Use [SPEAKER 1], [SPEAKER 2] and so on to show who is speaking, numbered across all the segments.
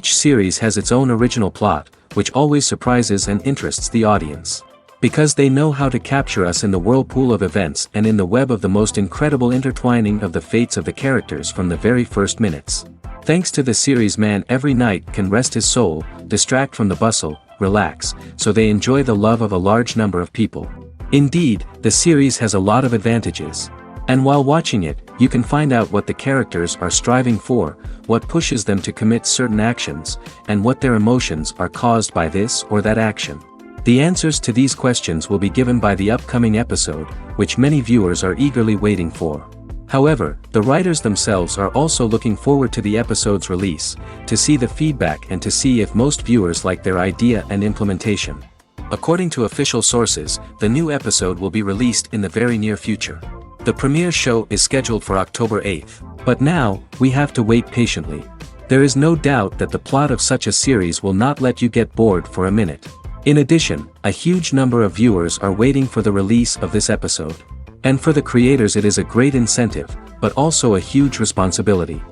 [SPEAKER 1] Each series has its own original plot, which always surprises and interests the audience. Because they know how to capture us in the whirlpool of events and in the web of the most incredible intertwining of the fates of the characters from the very first minutes. Thanks to the series, man every night can rest his soul, distract from the bustle, relax, so they enjoy the love of a large number of people. Indeed, the series has a lot of advantages. And while watching it, you can find out what the characters are striving for, what pushes them to commit certain actions, and what their emotions are caused by this or that action. The answers to these questions will be given by the upcoming episode, which many viewers are eagerly waiting for. However, the writers themselves are also looking forward to the episode's release, to see the feedback and to see if most viewers like their idea and implementation. According to official sources, the new episode will be released in the very near future. The premiere show is scheduled for October 8th, but now, we have to wait patiently. There is no doubt that the plot of such a series will not let you get bored for a minute. In addition, a huge number of viewers are waiting for the release of this episode. And for the creators it is a great incentive, but also a huge responsibility.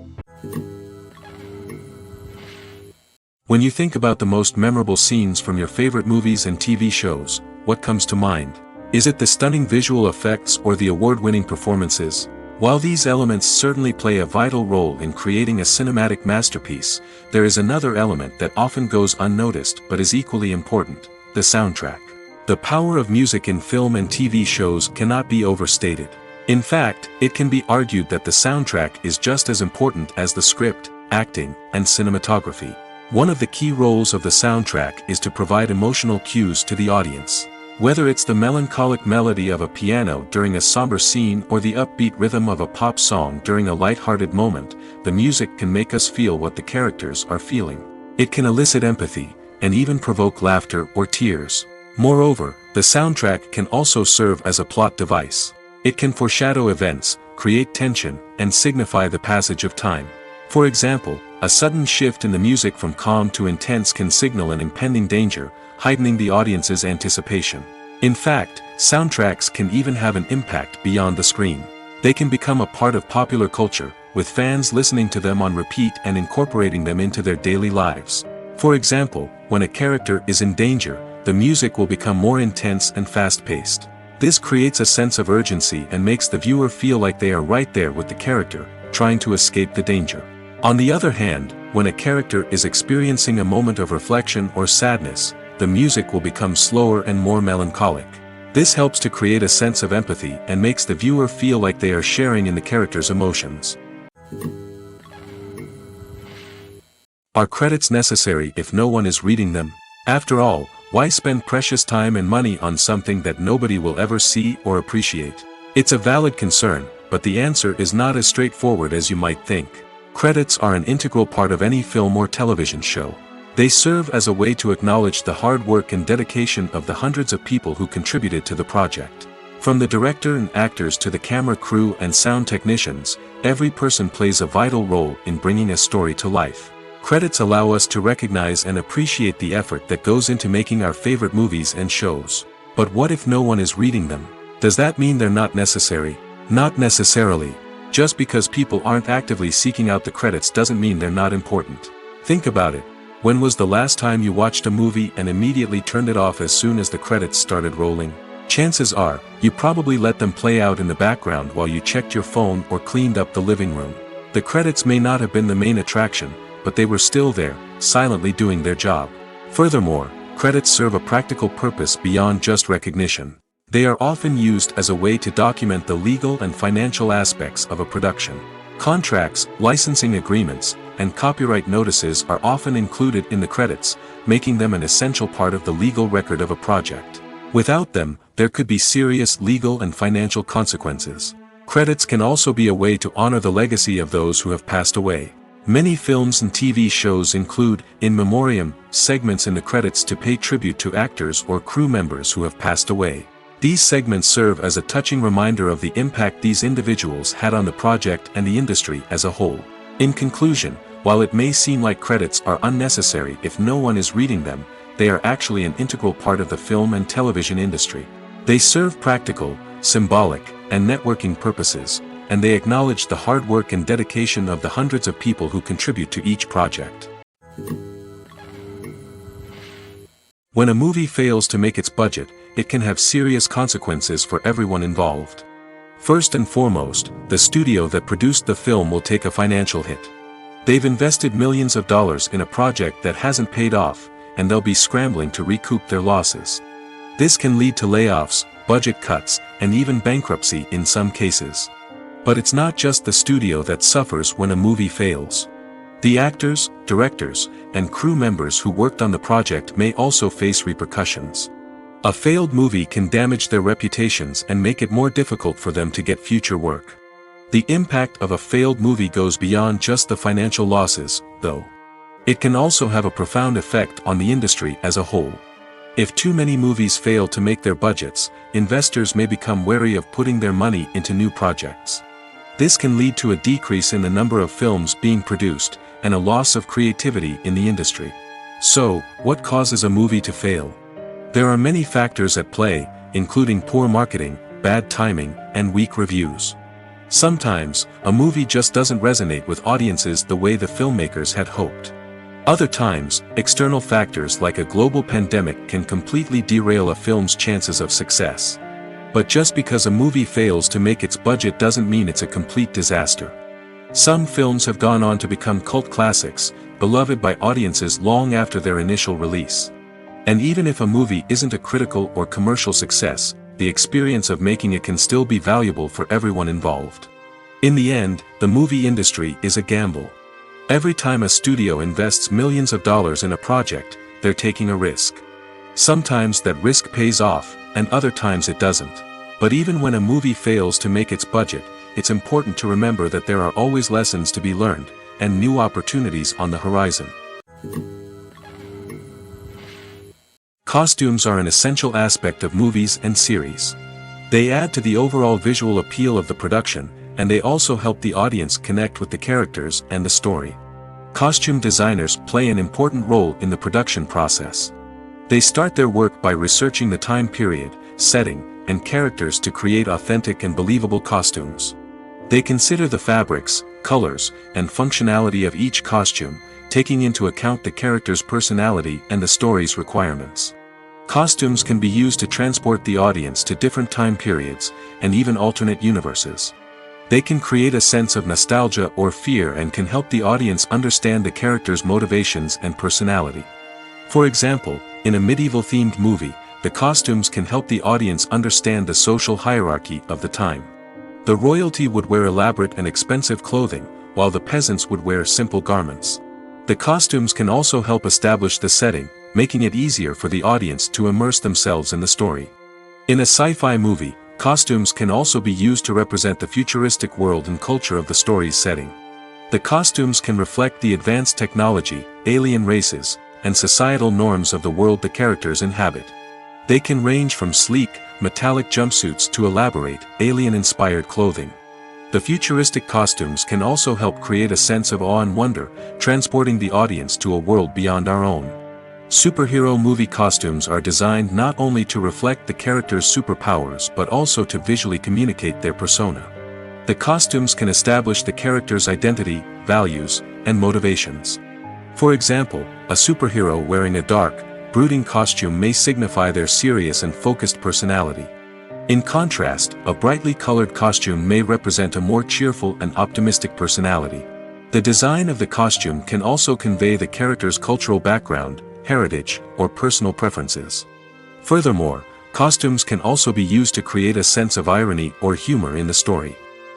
[SPEAKER 1] When you think about the most memorable scenes from your favorite movies and TV shows, what comes to mind? Is it the stunning visual effects or the award-winning performances? While these elements certainly play a vital role in creating a cinematic masterpiece, there is another element that often goes unnoticed but is equally important: the soundtrack. The power of music in film and TV shows cannot be overstated. In fact, it can be argued that the soundtrack is just as important as the script, acting, and cinematography. One of the key roles of the soundtrack is to provide emotional cues to the audience. Whether it's the melancholic melody of a piano during a somber scene or the upbeat rhythm of a pop song during a light-hearted moment, the music can make us feel what the characters are feeling. It can elicit empathy, and even provoke laughter or tears. Moreover, the soundtrack can also serve as a plot device. It can foreshadow events, create tension, and signify the passage of time. For example, a sudden shift in the music from calm to intense can signal an impending danger, heightening the audience's anticipation. In fact, soundtracks can even have an impact beyond the screen. They can become a part of popular culture, with fans listening to them on repeat and incorporating them into their daily lives. For example, when a character is in danger, the music will become more intense and fast-paced. This creates a sense of urgency and makes the viewer feel like they are right there with the character, trying to escape the danger. On the other hand, when a character is experiencing a moment of reflection or sadness, the music will become slower and more melancholic. This helps to create a sense of empathy and makes the viewer feel like they are sharing in the character's emotions. Are credits necessary if no one is reading them? After all, why spend precious time and money on something that nobody will ever see or appreciate? It's a valid concern, but the answer is not as straightforward as you might think. Credits are an integral part of any film or television show. They serve as a way to acknowledge the hard work and dedication of the hundreds of people who contributed to the project. From the director and actors to the camera crew and sound technicians, every person plays a vital role in bringing a story to life. Credits allow us to recognize and appreciate the effort that goes into making our favorite movies and shows. But what if no one is reading them? Does that mean they're not necessary? Not necessarily. Just because people aren't actively seeking out the credits doesn't mean they're not important. Think about it. When was the last time you watched a movie and immediately turned it off as soon as the credits started rolling? Chances are, you probably let them play out in the background while you checked your phone or cleaned up the living room. The credits may not have been the main attraction, but they were still there, silently doing their job. Furthermore, credits serve a practical purpose beyond just recognition. They are often used as a way to document the legal and financial aspects of a production. Contracts, licensing agreements, and copyright notices are often included in the credits, making them an essential part of the legal record of a project. Without them, there could be serious legal and financial consequences. Credits can also be a way to honor the legacy of those who have passed away. Many films and TV shows include, in memoriam, segments in the credits to pay tribute to actors or crew members who have passed away. These segments serve as a touching reminder of the impact these individuals had on the project and the industry as a whole. In conclusion, while it may seem like credits are unnecessary if no one is reading them, they are actually an integral part of the film and television industry. They serve practical, symbolic, and networking purposes, and they acknowledge the hard work and dedication of the hundreds of people who contribute to each project. When a movie fails to make its budget, it can have serious consequences for everyone involved. First and foremost, the studio that produced the film will take a financial hit. They've invested millions of dollars in a project that hasn't paid off, and they'll be scrambling to recoup their losses. This can lead to layoffs, budget cuts, and even bankruptcy in some cases. But it's not just the studio that suffers when a movie fails. The actors, directors, and crew members who worked on the project may also face repercussions. A failed movie can damage their reputations and make it more difficult for them to get future work. The impact of a failed movie goes beyond just the financial losses, though. It can also have a profound effect on the industry as a whole. If too many movies fail to make their budgets, investors may become wary of putting their money into new projects. This can lead to a decrease in the number of films being produced, and a loss of creativity in the industry. So, what causes a movie to fail? There are many factors at play, including poor marketing, bad timing, and weak reviews. Sometimes, a movie just doesn't resonate with audiences the way the filmmakers had hoped. Other times, external factors like a global pandemic can completely derail a film's chances of success. But just because a movie fails to make its budget doesn't mean it's a complete disaster. Some films have gone on to become cult classics, beloved by audiences long after their initial release. And even if a movie isn't a critical or commercial success, the experience of making it can still be valuable for everyone involved. In the end, the movie industry is a gamble. Every time a studio invests millions of dollars in a project, they're taking a risk. Sometimes that risk pays off, and other times it doesn't. But even when a movie fails to make its budget, it's important to remember that there are always lessons to be learned, and new opportunities on the horizon. Costumes are an essential aspect of movies and series. They add to the overall visual appeal of the production, and they also help the audience connect with the characters and the story. Costume designers play an important role in the production process. They start their work by researching the time period, setting, and characters to create authentic and believable costumes. They consider the fabrics, colors, and functionality of each costume, taking into account the character's personality and the story's requirements. Costumes can be used to transport the audience to different time periods, and even alternate universes. They can create a sense of nostalgia or fear and can help the audience understand the character's motivations and personality. For example, in a medieval-themed movie, the costumes can help the audience understand the social hierarchy of the time. The royalty would wear elaborate and expensive clothing, while the peasants would wear simple garments. The costumes can also help establish the setting, making it easier for the audience to immerse themselves in the story. In a sci-fi movie, costumes can also be used to represent the futuristic world and culture of the story's setting. The costumes can reflect the advanced technology, alien races, and societal norms of the world the characters inhabit. They can range from sleek, metallic jumpsuits to elaborate, alien-inspired clothing. The futuristic costumes can also help create a sense of awe and wonder, transporting the audience to a world beyond our own. Superhero movie costumes are designed not only to reflect the character's superpowers but also to visually communicate their persona. The costumes can establish the character's identity, values, and motivations. For example, a superhero wearing a dark, brooding costume may signify their serious and focused personality. In contrast, a brightly colored costume may represent a more cheerful and optimistic personality. The design of the costume can also convey the character's cultural background, heritage, or personal preferences. Furthermore, costumes can also be used to create a sense of irony or humor in the story.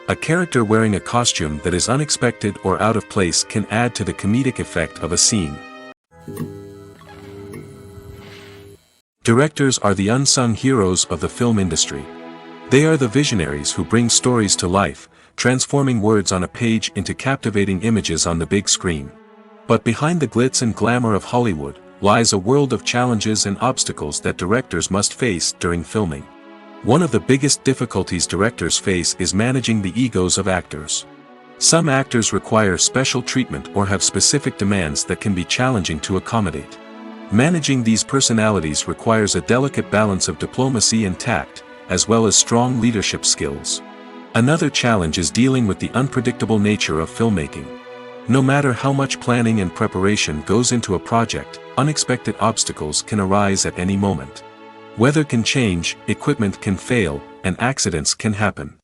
[SPEAKER 1] A character wearing a costume that is unexpected or out of place can add to the comedic effect of a scene. Directors are the unsung heroes of the film industry. They are the visionaries who bring stories to life, transforming words on a page into captivating images on the big screen. But behind the glitz and glamour of Hollywood lies a world of challenges and obstacles that directors must face during filming. One of the biggest difficulties directors face is managing the egos of actors. Some actors require special treatment or have specific demands that can be challenging to accommodate. Managing these personalities requires a delicate balance of diplomacy and tact, as well as strong leadership skills. Another challenge is dealing with the unpredictable nature of filmmaking. No matter how much planning and preparation goes into a project, unexpected obstacles can arise at any moment. Weather can change, equipment can fail, and accidents can happen.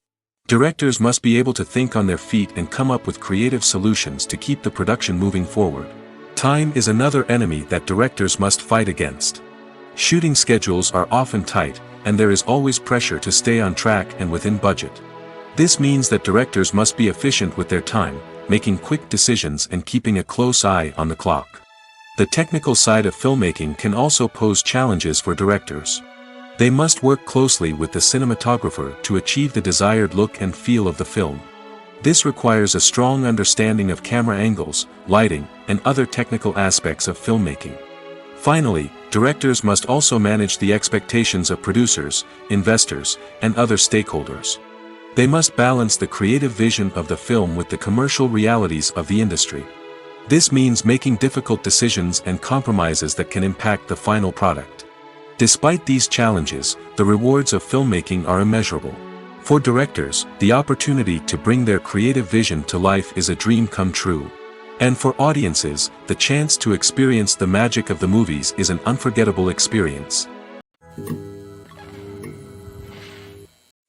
[SPEAKER 1] Directors must be able to think on their feet and come up with creative solutions to keep the production moving forward. Time is another enemy that directors must fight against. Shooting schedules are often tight, and there is always pressure to stay on track and within budget. This means that directors must be efficient with their time, making quick decisions and keeping a close eye on the clock. The technical side of filmmaking can also pose challenges for directors. They must work closely with the cinematographer to achieve the desired look and feel of the film. This requires a strong understanding of camera angles, lighting, and other technical aspects of filmmaking. Finally, directors must also manage the expectations of producers, investors, and other stakeholders. They must balance the creative vision of the film with the commercial realities of the industry. This means making difficult decisions and compromises that can impact the final product. Despite these challenges, the rewards of filmmaking are immeasurable. For directors, the opportunity to bring their creative vision to life is a dream come true. And for audiences, the chance to experience the magic of the movies is an unforgettable experience.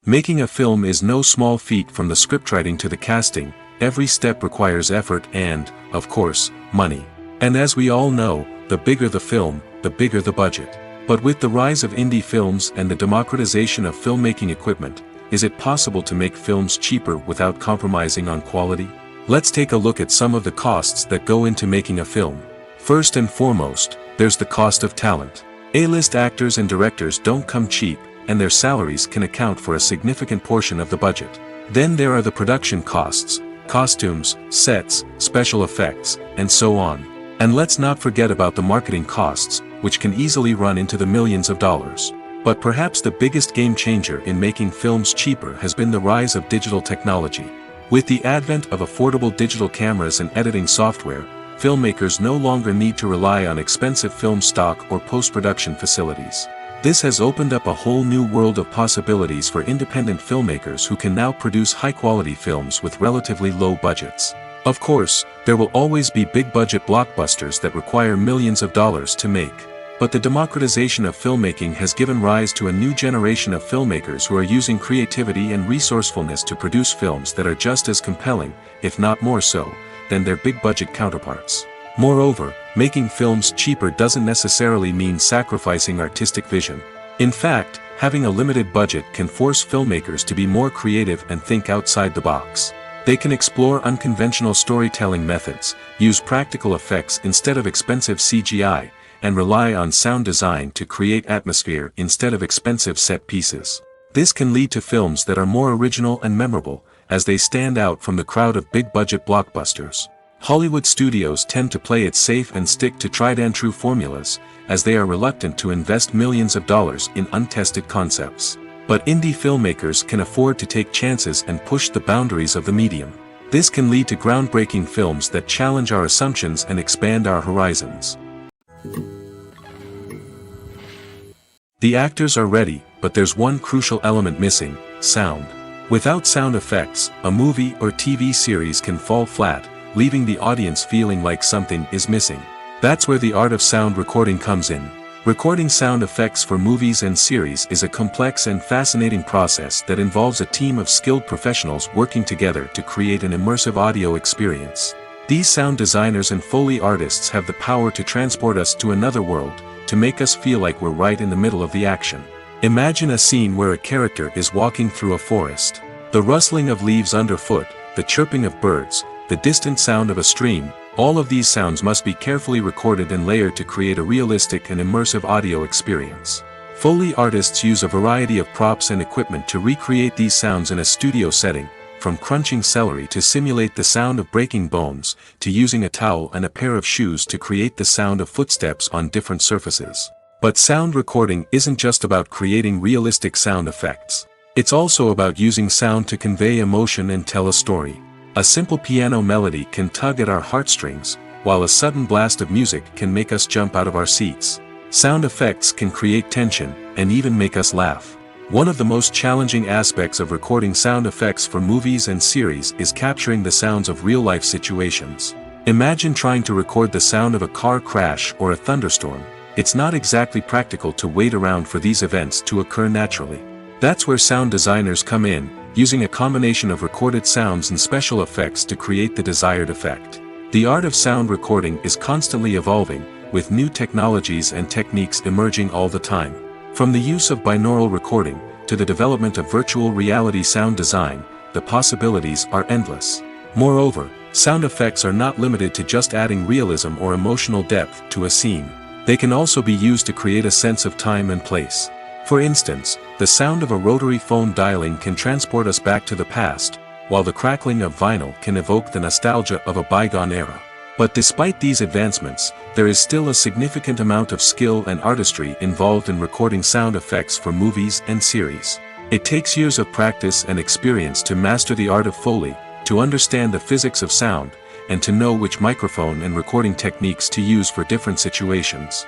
[SPEAKER 1] Making a film is no small feat. From the scriptwriting to the casting, every step requires effort and, of course, money. And as we all know, the bigger the film, the bigger the budget. But with the rise of indie films and the democratization of filmmaking equipment, is it possible to make films cheaper without compromising on quality? Let's take a look at some of the costs that go into making a film. First and foremost, there's the cost of talent. A-list actors and directors don't come cheap, and their salaries can account for a significant portion of the budget. Then there are the production costs, costumes, sets, special effects, and so on. And let's not forget about the marketing costs, which can easily run into the millions of dollars. But perhaps the biggest game changer in making films cheaper has been the rise of digital technology. With the advent of affordable digital cameras and editing software, filmmakers no longer need to rely on expensive film stock or post-production facilities. This has opened up a whole new world of possibilities for independent filmmakers who can now produce high-quality films with relatively low budgets. Of course, there will always be big-budget blockbusters that require millions of dollars to make. But the democratization of filmmaking has given rise to a new generation of filmmakers who are using creativity and resourcefulness to produce films that are just as compelling, if not more so, than their big-budget counterparts. Moreover, making films cheaper doesn't necessarily mean sacrificing artistic vision. In fact, having a limited budget can force filmmakers to be more creative and think outside the box. They can explore unconventional storytelling methods, use practical effects instead of expensive CGI, and rely on sound design to create atmosphere instead of expensive set pieces. This can lead to films that are more original and memorable, as they stand out from the crowd of big-budget blockbusters. Hollywood studios tend to play it safe and stick to tried-and-true formulas, as they are reluctant to invest millions of dollars in untested concepts. But indie filmmakers can afford to take chances and push the boundaries of the medium. This can lead to groundbreaking films that challenge our assumptions and expand our horizons. The actors are ready, but there's one crucial element missing: sound. Without sound effects, a movie or TV series can fall flat, leaving the audience feeling like something is missing. That's where the art of sound recording comes in. Recording sound effects for movies and series is a complex and fascinating process that involves a team of skilled professionals working together to create an immersive audio experience. These sound designers and Foley artists have the power to transport us to another world, to make us feel like we're right in the middle of the action. Imagine a scene where a character is walking through a forest. The rustling of leaves underfoot, the chirping of birds, the distant sound of a stream, all of these sounds must be carefully recorded and layered to create a realistic and immersive audio experience. Foley artists use a variety of props and equipment to recreate these sounds in a studio setting, from crunching celery to simulate the sound of breaking bones, to using a towel and a pair of shoes to create the sound of footsteps on different surfaces. But sound recording isn't just about creating realistic sound effects. It's also about using sound to convey emotion and tell a story. A simple piano melody can tug at our heartstrings, while a sudden blast of music can make us jump out of our seats. Sound effects can create tension, and even make us laugh. One of the most challenging aspects of recording sound effects for movies and series is capturing the sounds of real-life situations. Imagine trying to record the sound of a car crash or a thunderstorm. It's not exactly practical to wait around for these events to occur naturally. That's where sound designers come in, using a combination of recorded sounds and special effects to create the desired effect. The art of sound recording is constantly evolving, with new technologies and techniques emerging all the time. From the use of binaural recording, to the development of virtual reality sound design, the possibilities are endless. Moreover, sound effects are not limited to just adding realism or emotional depth to a scene. They can also be used to create a sense of time and place. For instance, the sound of a rotary phone dialing can transport us back to the past, while the crackling of vinyl can evoke the nostalgia of a bygone era. But despite these advancements, there is still a significant amount of skill and artistry involved in recording sound effects for movies and series. It takes years of practice and experience to master the art of Foley, to understand the physics of sound, and to know which microphone and recording techniques to use for different situations.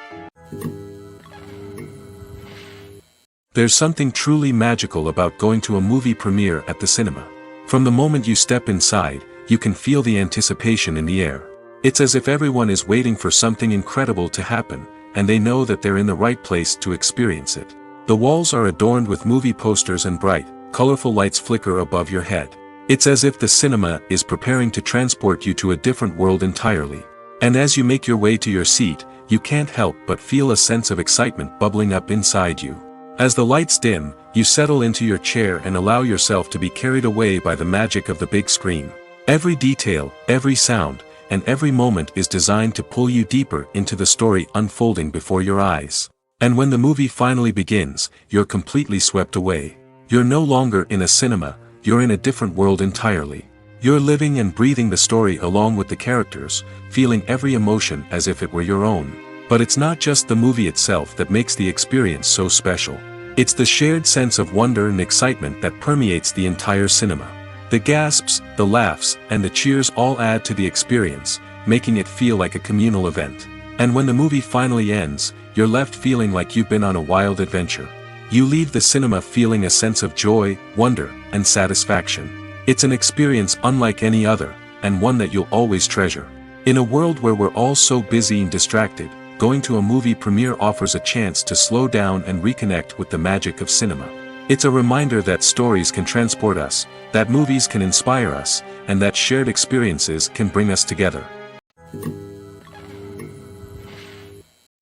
[SPEAKER 1] There's something truly magical about going to a movie premiere at the cinema. From the moment you step inside, you can feel the anticipation in the air. It's as if everyone is waiting for something incredible to happen, and they know that they're in the right place to experience it. The walls are adorned with movie posters and bright, colorful lights flicker above your head. It's as if the cinema is preparing to transport you to a different world entirely. And as you make your way to your seat, you can't help but feel a sense of excitement bubbling up inside you. As the lights dim, you settle into your chair and allow yourself to be carried away by the magic of the big screen. Every detail, every sound, and every moment is designed to pull you deeper into the story unfolding before your eyes. And when the movie finally begins, you're completely swept away. You're no longer in a cinema, you're in a different world entirely. You're living and breathing the story along with the characters, feeling every emotion as if it were your own. But it's not just the movie itself that makes the experience so special. It's the shared sense of wonder and excitement that permeates the entire cinema. The gasps, the laughs, and the cheers all add to the experience, making it feel like a communal event. And when the movie finally ends, you're left feeling like you've been on a wild adventure. You leave the cinema feeling a sense of joy, wonder, and satisfaction. It's an experience unlike any other, and one that you'll always treasure. In a world where we're all so busy and distracted, going to a movie premiere offers a chance to slow down and reconnect with the magic of cinema. It's a reminder that stories can transport us, that movies can inspire us, and that shared experiences can bring us together.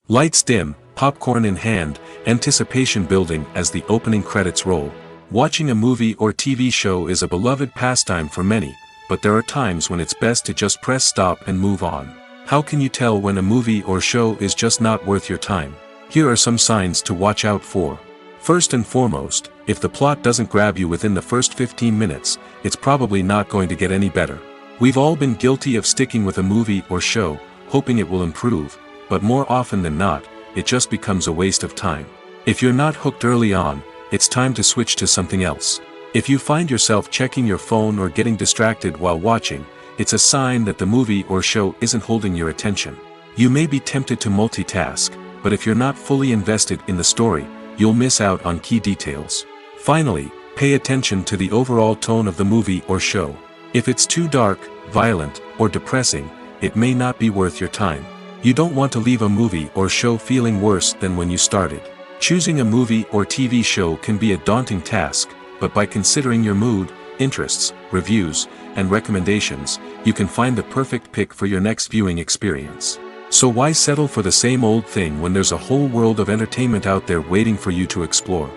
[SPEAKER 1] Lights dim, popcorn in hand, anticipation building as the opening credits roll. Watching a movie or TV show is a beloved pastime for many, but there are times when it's best to just press stop and move on. How can you tell when a movie or show is just not worth your time? Here are some signs to watch out for. First and foremost, if the plot doesn't grab you within the first 15 minutes, it's probably not going to get any better. We've all been guilty of sticking with a movie or show, hoping it will improve, but more often than not, it just becomes a waste of time. If you're not hooked early on, it's time to switch to something else. If you find yourself checking your phone or getting distracted while watching, it's a sign that the movie or show isn't holding your attention. You may be tempted to multitask, but if you're not fully invested in the story, you'll miss out on key details. Finally, pay attention to the overall tone of the movie or show. If it's too dark, violent, or depressing, it may not be worth your time. You don't want to leave a movie or show feeling worse than when you started. Choosing a movie or TV show can be a daunting task, but by considering your mood, interests, reviews, and recommendations, you can find the perfect pick for your next viewing experience. So why settle for the same old thing when there's a whole world of entertainment out there waiting for you to explore?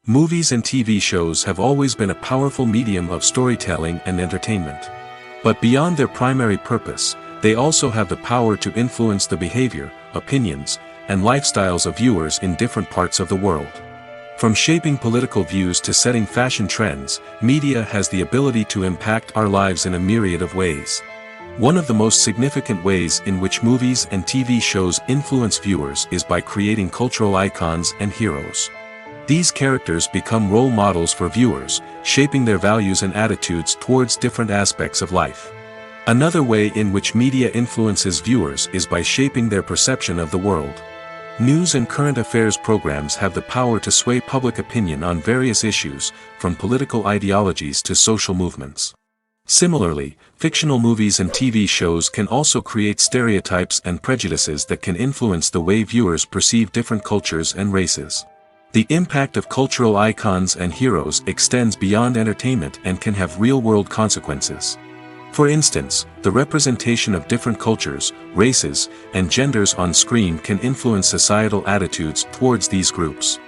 [SPEAKER 1] Movies and TV shows have always been a powerful medium of storytelling and entertainment. But beyond their primary purpose, they also have the power to influence the behavior, opinions, and lifestyles of viewers in different parts of the world. From shaping political views to setting fashion trends, media has the ability to impact our lives in a myriad of ways. One of the most significant ways in which movies and TV shows influence viewers is by creating cultural icons and heroes. These characters become role models for viewers, shaping their values and attitudes towards different aspects of life. Another way in which media influences viewers is by shaping their perception of the world. News and current affairs programs have the power to sway public opinion on various issues, from political ideologies to social movements. Similarly, fictional movies and TV shows can also create stereotypes and prejudices that can influence the way viewers perceive different cultures and races. The impact of cultural icons and heroes extends beyond entertainment and can have real-world consequences. For instance, the representation of different cultures, races, and genders on screen can influence societal attitudes towards these groups.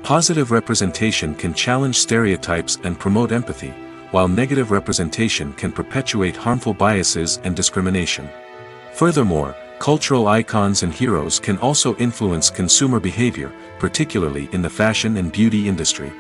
[SPEAKER 1] Positive representation can challenge stereotypes and promote empathy, while negative representation can perpetuate harmful biases and discrimination. Furthermore, cultural icons and heroes can also influence consumer behavior, particularly in the fashion and beauty industry.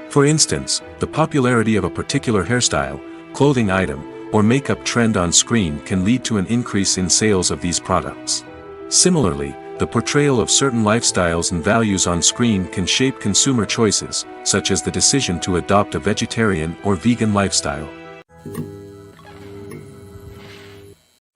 [SPEAKER 1] For instance, the popularity of a particular hairstyle, clothing item, or makeup trend on screen can lead to an increase in sales of these products. Similarly, the portrayal of certain lifestyles and values on screen can shape consumer choices, such as the decision to adopt a vegetarian or vegan lifestyle.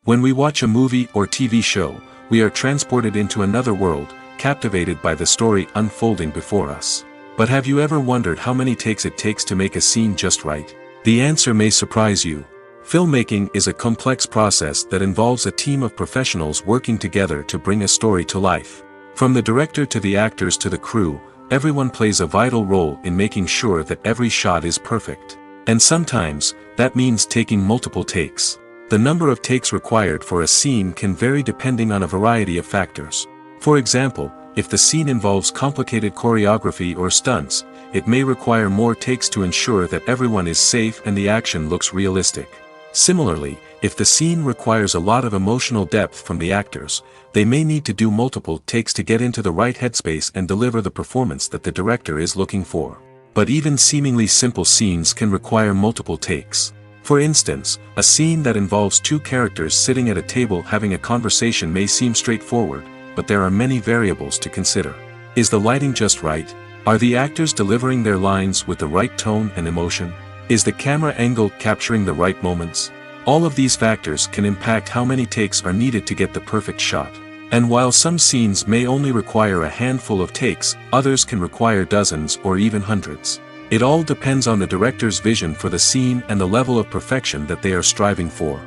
[SPEAKER 1] When we watch a movie or TV show, we are transported into another world, captivated by the story unfolding before us. But have you ever wondered how many takes it takes to make a scene just right? The answer may surprise you. Filmmaking is a complex process that involves a team of professionals working together to bring a story to life. From the director to the actors to the crew, everyone plays a vital role in making sure that every shot is perfect. And sometimes, that means taking multiple takes. The number of takes required for a scene can vary depending on a variety of factors. For example, if the scene involves complicated choreography or stunts, it may require more takes to ensure that everyone is safe and the action looks realistic. Similarly, if the scene requires a lot of emotional depth from the actors, they may need to do multiple takes to get into the right headspace and deliver the performance that the director is looking for. But even seemingly simple scenes can require multiple takes. For instance, a scene that involves two characters sitting at a table having a conversation may seem straightforward, but there are many variables to consider. Is the lighting just right? Are the actors delivering their lines with the right tone and emotion? Is the camera angle capturing the right moments? All of these factors can impact how many takes are needed to get the perfect shot. And while some scenes may only require a handful of takes, others can require dozens or even hundreds. It all depends on the director's vision for the scene and the level of perfection that they are striving for.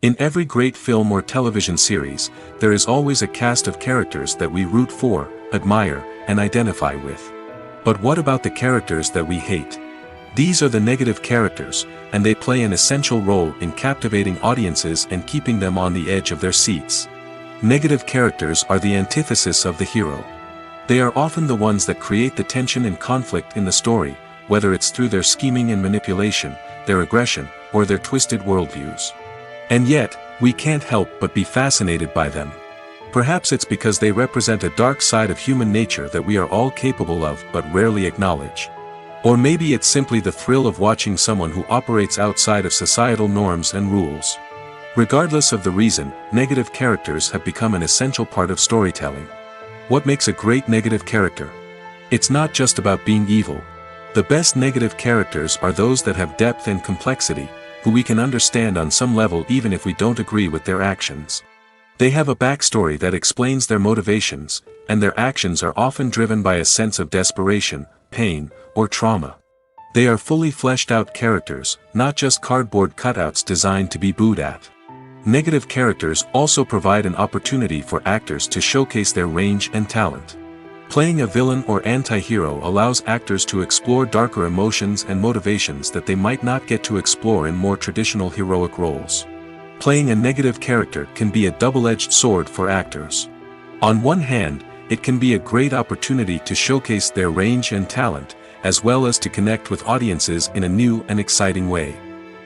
[SPEAKER 1] In every great film or television series, there is always a cast of characters that we root for, admire, and identify with. But what about the characters that we hate? These are the negative characters, and they play an essential role in captivating audiences and keeping them on the edge of their seats. Negative characters are the antithesis of the hero. They are often the ones that create the tension and conflict in the story, whether it's through their scheming and manipulation, their aggression, or their twisted worldviews. And yet, we can't help but be fascinated by them. Perhaps it's because they represent a dark side of human nature that we are all capable of but rarely acknowledge. Or maybe it's simply the thrill of watching someone who operates outside of societal norms and rules. Regardless of the reason, negative characters have become an essential part of storytelling. What makes a great negative character? It's not just about being evil. The best negative characters are those that have depth and complexity, who we can understand on some level even if we don't agree with their actions. They have a backstory that explains their motivations, and their actions are often driven by a sense of desperation, pain, or trauma. They are fully fleshed out characters, not just cardboard cutouts designed to be booed at. Negative characters also provide an opportunity for actors to showcase their range and talent. Playing a villain or anti-hero allows actors to explore darker emotions and motivations that they might not get to explore in more traditional heroic roles. Playing a negative character can be a double-edged sword for actors. On one hand, it can be a great opportunity to showcase their range and talent, as well as to connect with audiences in a new and exciting way.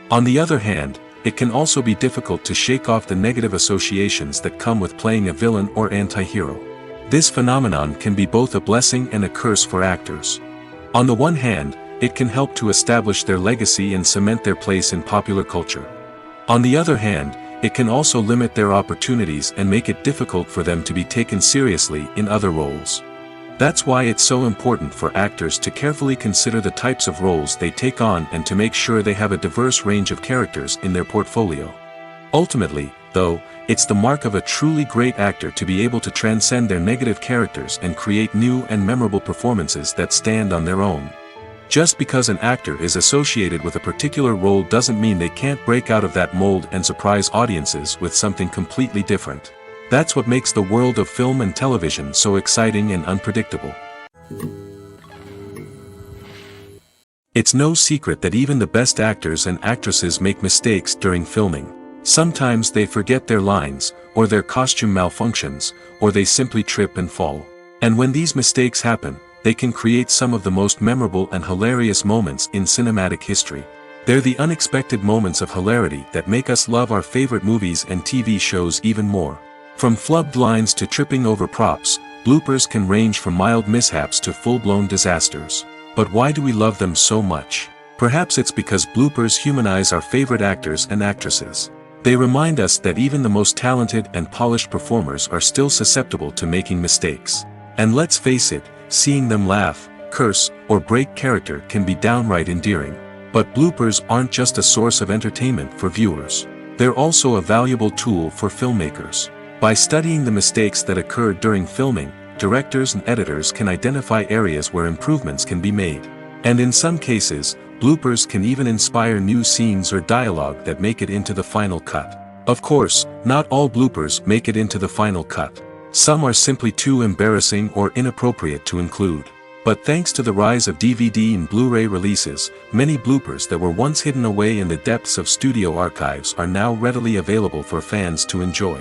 [SPEAKER 1] On the other hand, it can also be difficult to shake off the negative associations that come with playing a villain or anti-hero. This phenomenon can be both a blessing and a curse for actors. On the one hand, it can help to establish their legacy and cement their place in popular culture. On the other hand, it can also limit their opportunities and make it difficult for them to be taken seriously in other roles. That's why it's so important for actors to carefully consider the types of roles they take on and to make sure they have a diverse range of characters in their portfolio. Ultimately, though, it's the mark of a truly great actor to be able to transcend their negative characters and create new and memorable performances that stand on their own. Just because an actor is associated with a particular role doesn't mean they can't break out of that mold and surprise audiences with something completely different. That's what makes the world of film and television so exciting and unpredictable. It's no secret that even the best actors and actresses make mistakes during filming. Sometimes they forget their lines, or their costume malfunctions, or they simply trip and fall. And when these mistakes happen, they can create some of the most memorable and hilarious moments in cinematic history. They're the unexpected moments of hilarity that make us love our favorite movies and TV shows even more. From flubbed lines to tripping over props, bloopers can range from mild mishaps to full-blown disasters. But why do we love them so much? Perhaps it's because bloopers humanize our favorite actors and actresses. They remind us that even the most talented and polished performers are still susceptible to making mistakes. And let's face it, seeing them laugh, curse, or break character can be downright endearing. But bloopers aren't just a source of entertainment for viewers. They're also a valuable tool for filmmakers. By studying the mistakes that occurred during filming, directors and editors can identify areas where improvements can be made. And in some cases, bloopers can even inspire new scenes or dialogue that make it into the final cut. Of course, not all bloopers make it into the final cut. Some are simply too embarrassing or inappropriate to include. But thanks to the rise of DVD and Blu-ray releases, many bloopers that were once hidden away in the depths of studio archives are now readily available for fans to enjoy.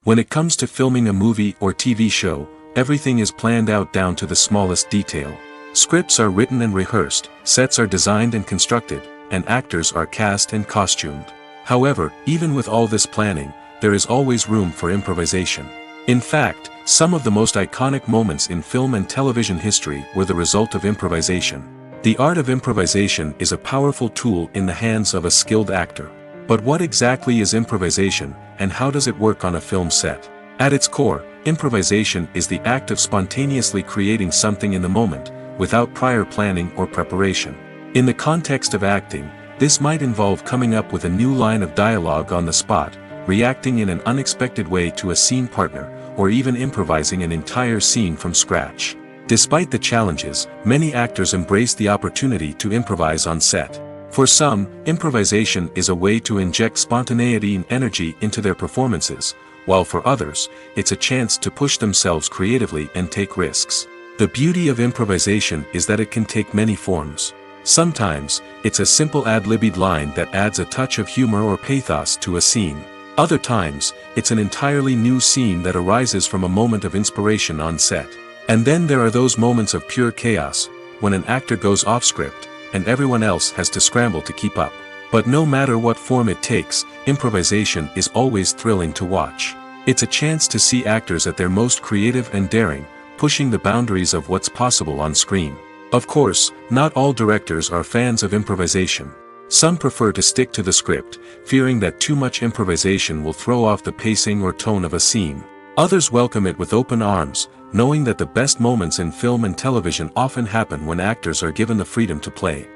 [SPEAKER 1] When it comes to filming a movie or TV show, everything is planned out down to the smallest detail. Scripts are written and rehearsed, sets are designed and constructed, and actors are cast and costumed. However, even with all this planning, there is always room for improvisation. In fact, some of the most iconic moments in film and television history were the result of improvisation. The art of improvisation is a powerful tool in the hands of a skilled actor. But what exactly is improvisation, and how does it work on a film set? At its core, improvisation is the act of spontaneously creating something in the moment, without prior planning or preparation. In the context of acting, this might involve coming up with a new line of dialogue on the spot, reacting in an unexpected way to a scene partner, or even improvising an entire scene from scratch. Despite the challenges, many actors embrace the opportunity to improvise on set. For some, improvisation is a way to inject spontaneity and energy into their performances, while for others, it's a chance to push themselves creatively and take risks. The beauty of improvisation is that it can take many forms. Sometimes, it's a simple ad-libbed line that adds a touch of humor or pathos to a scene. Other times, it's an entirely new scene that arises from a moment of inspiration on set. And then there are those moments of pure chaos, when an actor goes off script, and everyone else has to scramble to keep up. But no matter what form it takes, improvisation is always thrilling to watch. It's a chance to see actors at their most creative and daring, pushing the boundaries of what's possible on screen. Of course, not all directors are fans of improvisation. Some prefer to stick to the script, fearing that too much improvisation will throw off the pacing or tone of a scene. Others welcome it with open arms, knowing that the best moments in film and television often happen when actors are given the freedom to play.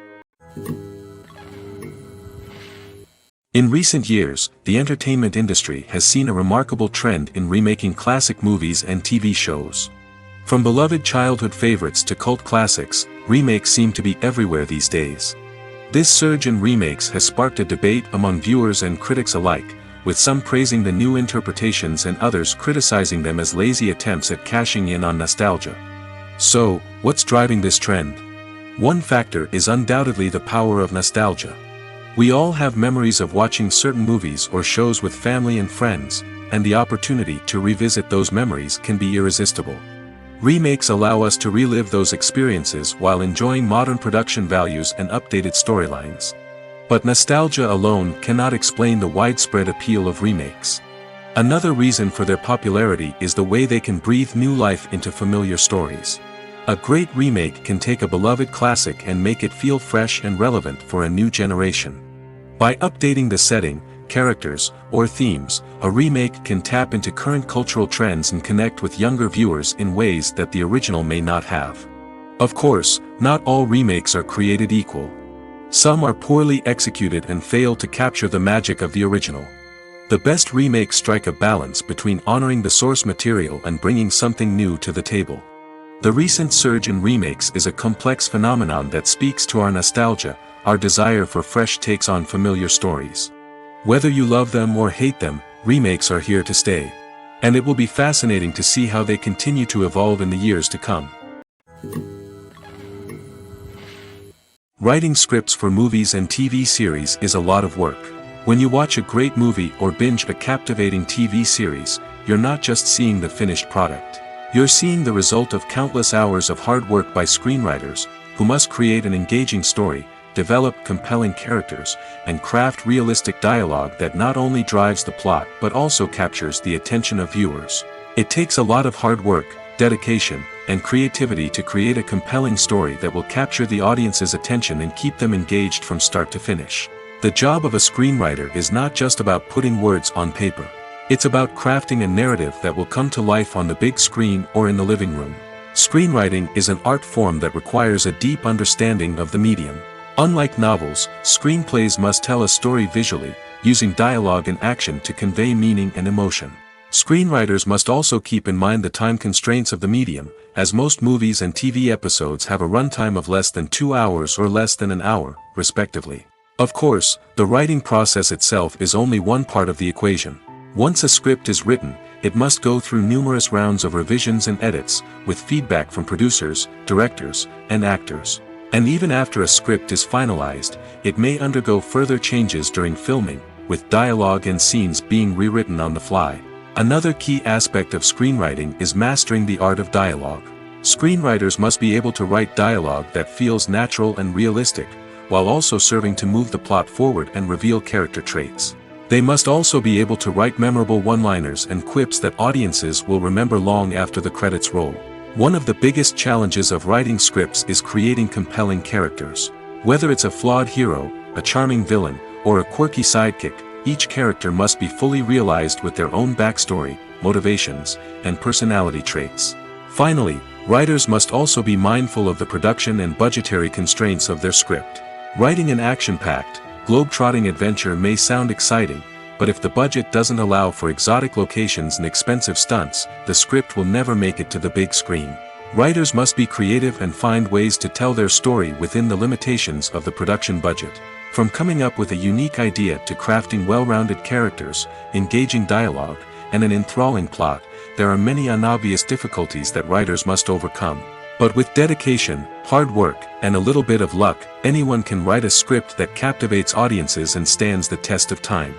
[SPEAKER 1] In recent years, the entertainment industry has seen a remarkable trend in remaking classic movies and TV shows. From beloved childhood favorites to cult classics, remakes seem to be everywhere these days. This surge in remakes has sparked a debate among viewers and critics alike, with some praising the new interpretations and others criticizing them as lazy attempts at cashing in on nostalgia. So, what's driving this trend? One factor is undoubtedly the power of nostalgia. We all have memories of watching certain movies or shows with family and friends, and the opportunity to revisit those memories can be irresistible. Remakes allow us to relive those experiences while enjoying modern production values and updated storylines. But nostalgia alone cannot explain the widespread appeal of remakes. Another reason for their popularity is the way they can breathe new life into familiar stories. A great remake can take a beloved classic and make it feel fresh and relevant for a new generation. By updating the setting, characters, or themes, a remake can tap into current cultural trends and connect with younger viewers in ways that the original may not have. Of course, not all remakes are created equal. Some are poorly executed and fail to capture the magic of the original. The best remakes strike a balance between honoring the source material and bringing something new to the table. The recent surge in remakes is a complex phenomenon that speaks to our nostalgia, our desire for fresh takes on familiar stories. Whether you love them or hate them, remakes are here to stay. And it will be fascinating to see how they continue to evolve in the years to come. Writing scripts for movies and TV series is a lot of work. When you watch a great movie or binge a captivating TV series, you're not just seeing the finished product. You're seeing the result of countless hours of hard work by screenwriters, who must create an engaging story, develop compelling characters, and craft realistic dialogue that not only drives the plot but also captures the attention of viewers. It takes a lot of hard work, dedication, and creativity to create a compelling story that will capture the audience's attention and keep them engaged from start to finish. The job of a screenwriter is not just about putting words on paper. It's about crafting a narrative that will come to life on the big screen or in the living room. Screenwriting is an art form that requires a deep understanding of the medium. Unlike novels, screenplays must tell a story visually, using dialogue and action to convey meaning and emotion. Screenwriters must also keep in mind the time constraints of the medium, as most movies and TV episodes have a runtime of less than 2 hours or less than an hour, respectively. Of course, the writing process itself is only one part of the equation. Once a script is written, it must go through numerous rounds of revisions and edits, with feedback from producers, directors, and actors. And even after a script is finalized, it may undergo further changes during filming, with dialogue and scenes being rewritten on the fly. Another key aspect of screenwriting is mastering the art of dialogue. Screenwriters must be able to write dialogue that feels natural and realistic, while also serving to move the plot forward and reveal character traits. They must also be able to write memorable one-liners and quips that audiences will remember long after the credits roll. One of the biggest challenges of writing scripts is creating compelling characters. Whether it's a flawed hero, a charming villain, or a quirky sidekick, each character must be fully realized with their own backstory, motivations, and personality traits. Finally, writers must also be mindful of the production and budgetary constraints of their script. Writing an action-packed, globe-trotting adventure may sound exciting, but if the budget doesn't allow for exotic locations and expensive stunts, the script will never make it to the big screen. Writers must be creative and find ways to tell their story within the limitations of the production budget. From coming up with a unique idea to crafting well-rounded characters, engaging dialogue, and an enthralling plot, there are many unobvious difficulties that writers must overcome. But with dedication, hard work, and a little bit of luck, anyone can write a script that captivates audiences and stands the test of time.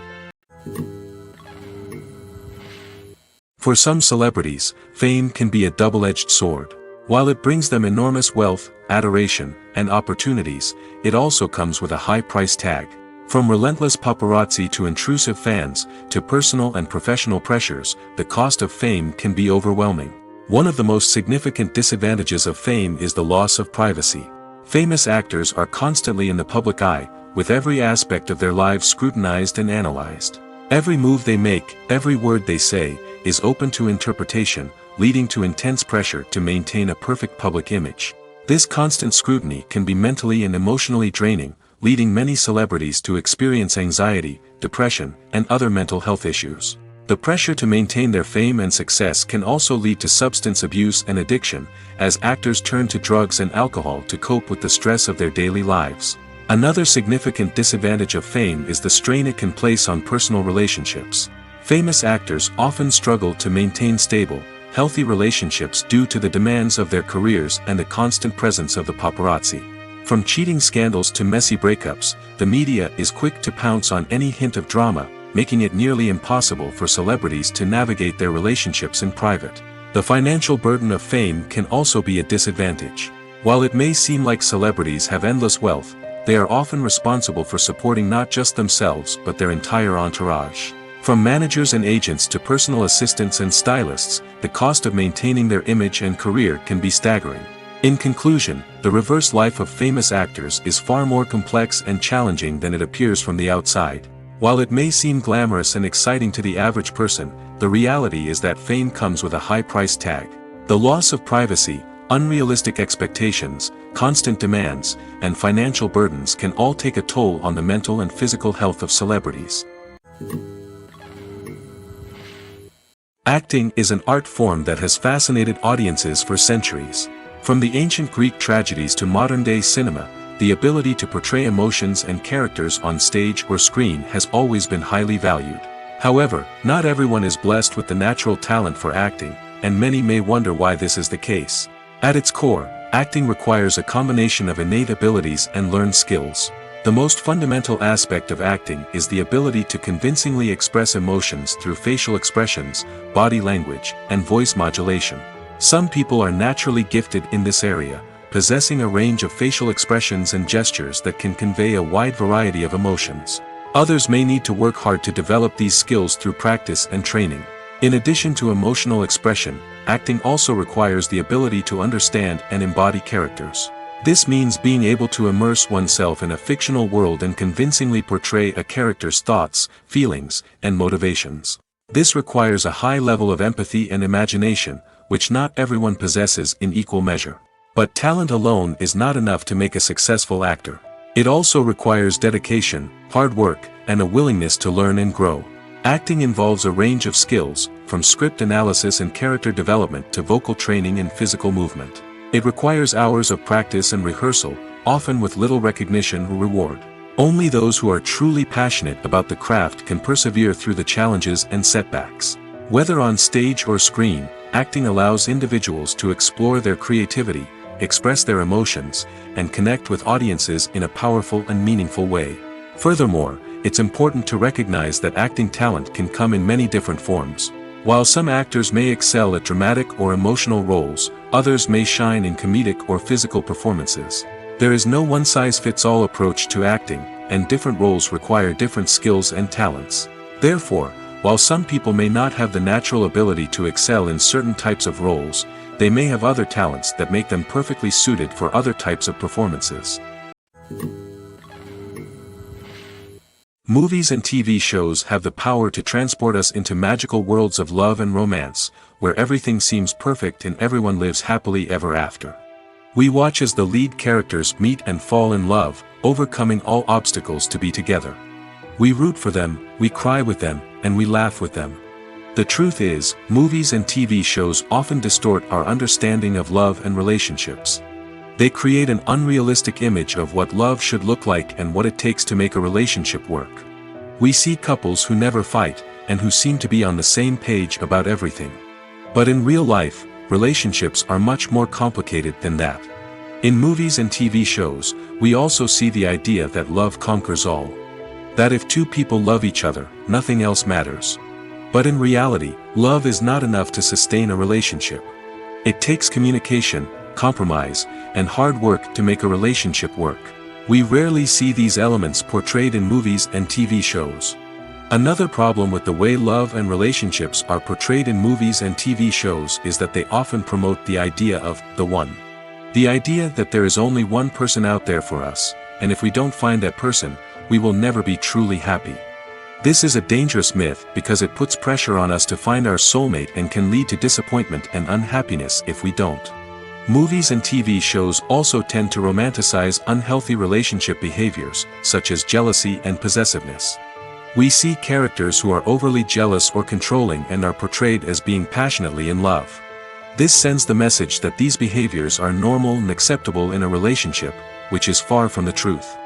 [SPEAKER 1] For some celebrities, fame can be a double-edged sword. While it brings them enormous wealth, adoration, and opportunities, it also comes with a high price tag. From relentless paparazzi to intrusive fans, to personal and professional pressures, the cost of fame can be overwhelming. One of the most significant disadvantages of fame is the loss of privacy. Famous actors are constantly in the public eye, with every aspect of their lives scrutinized and analyzed. Every move they make, every word they say, is open to interpretation, leading to intense pressure to maintain a perfect public image. This constant scrutiny can be mentally and emotionally draining, leading many celebrities to experience anxiety, depression, and other mental health issues. The pressure to maintain their fame and success can also lead to substance abuse and addiction, as actors turn to drugs and alcohol to cope with the stress of their daily lives. Another significant disadvantage of fame is the strain it can place on personal relationships. Famous actors often struggle to maintain stable, healthy relationships due to the demands of their careers and the constant presence of the paparazzi. From cheating scandals to messy breakups, the media is quick to pounce on any hint of drama, making it nearly impossible for celebrities to navigate their relationships in private. The financial burden of fame can also be a disadvantage. While it may seem like celebrities have endless wealth, they are often responsible for supporting not just themselves but their entire entourage. From managers and agents to personal assistants and stylists, the cost of maintaining their image and career can be staggering. In conclusion, the reverse life of famous actors is far more complex and challenging than it appears from the outside. While it may seem glamorous and exciting to the average person, the reality is that fame comes with a high price tag. The loss of privacy, unrealistic expectations, constant demands, and financial burdens can all take a toll on the mental and physical health of celebrities. Acting is an art form that has fascinated audiences for centuries. From the ancient Greek tragedies to modern-day cinema, the ability to portray emotions and characters on stage or screen has always been highly valued. However, not everyone is blessed with the natural talent for acting, and many may wonder why this is the case. At its core, acting requires a combination of innate abilities and learned skills. The most fundamental aspect of acting is the ability to convincingly express emotions through facial expressions, body language, and voice modulation. Some people are naturally gifted in this area, possessing a range of facial expressions and gestures that can convey a wide variety of emotions. Others may need to work hard to develop these skills through practice and training. In addition to emotional expression, acting also requires the ability to understand and embody characters. This means being able to immerse oneself in a fictional world and convincingly portray a character's thoughts, feelings, and motivations. This requires a high level of empathy and imagination, which not everyone possesses in equal measure. But talent alone is not enough to make a successful actor. It also requires dedication, hard work, and a willingness to learn and grow. Acting involves a range of skills, from script analysis and character development to vocal training and physical movement. It requires hours of practice and rehearsal, often with little recognition or reward. Only those who are truly passionate about the craft can persevere through the challenges and setbacks. Whether on stage or screen, acting allows individuals to explore their creativity, express their emotions, and connect with audiences in a powerful and meaningful way. Furthermore, it's important to recognize that acting talent can come in many different forms. While some actors may excel at dramatic or emotional roles, others may shine in comedic or physical performances. There is no one-size-fits-all approach to acting, and different roles require different skills and talents. Therefore, while some people may not have the natural ability to excel in certain types of roles, they may have other talents that make them perfectly suited for other types of performances. Movies and TV shows have the power to transport us into magical worlds of love and romance, where everything seems perfect and everyone lives happily ever after. We watch as the lead characters meet and fall in love, overcoming all obstacles to be together. We root for them, we cry with them, and we laugh with them. The truth is, movies and TV shows often distort our understanding of love and relationships. They create an unrealistic image of what love should look like and what it takes to make a relationship work. We see couples who never fight, and who seem to be on the same page about everything. But in real life, relationships are much more complicated than that. In movies and TV shows, we also see the idea that love conquers all. That if two people love each other, nothing else matters. But in reality, love is not enough to sustain a relationship. It takes communication, compromise, and hard work to make a relationship work. We rarely see these elements portrayed in movies and TV shows. Another problem with the way love and relationships are portrayed in movies and TV shows is that they often promote the idea of the one. The idea that there is only one person out there for us, and if we don't find that person, we will never be truly happy. This is a dangerous myth because it puts pressure on us to find our soulmate and can lead to disappointment and unhappiness if we don't. Movies and TV shows also tend to romanticize unhealthy relationship behaviors, such as jealousy and possessiveness. We see characters who are overly jealous or controlling and are portrayed as being passionately in love. This sends the message that these behaviors are normal and acceptable in a relationship, which is far from the truth.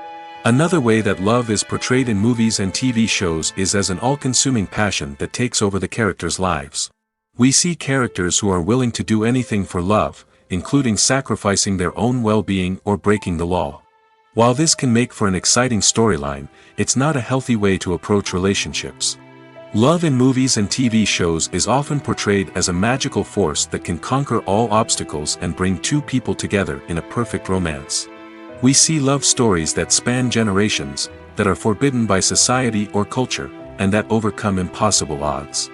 [SPEAKER 1] Another way that love is portrayed in movies and TV shows is as an all-consuming passion that takes over the characters' lives. We see characters who are willing to do anything for love, including sacrificing their own well-being or breaking the law. While this can make for an exciting storyline, it's not a healthy way to approach relationships. Love in movies and TV shows is often portrayed as a magical force that can conquer all obstacles and bring two people together in a perfect romance. We see love stories that span generations, that are forbidden by society or culture, and that overcome impossible odds.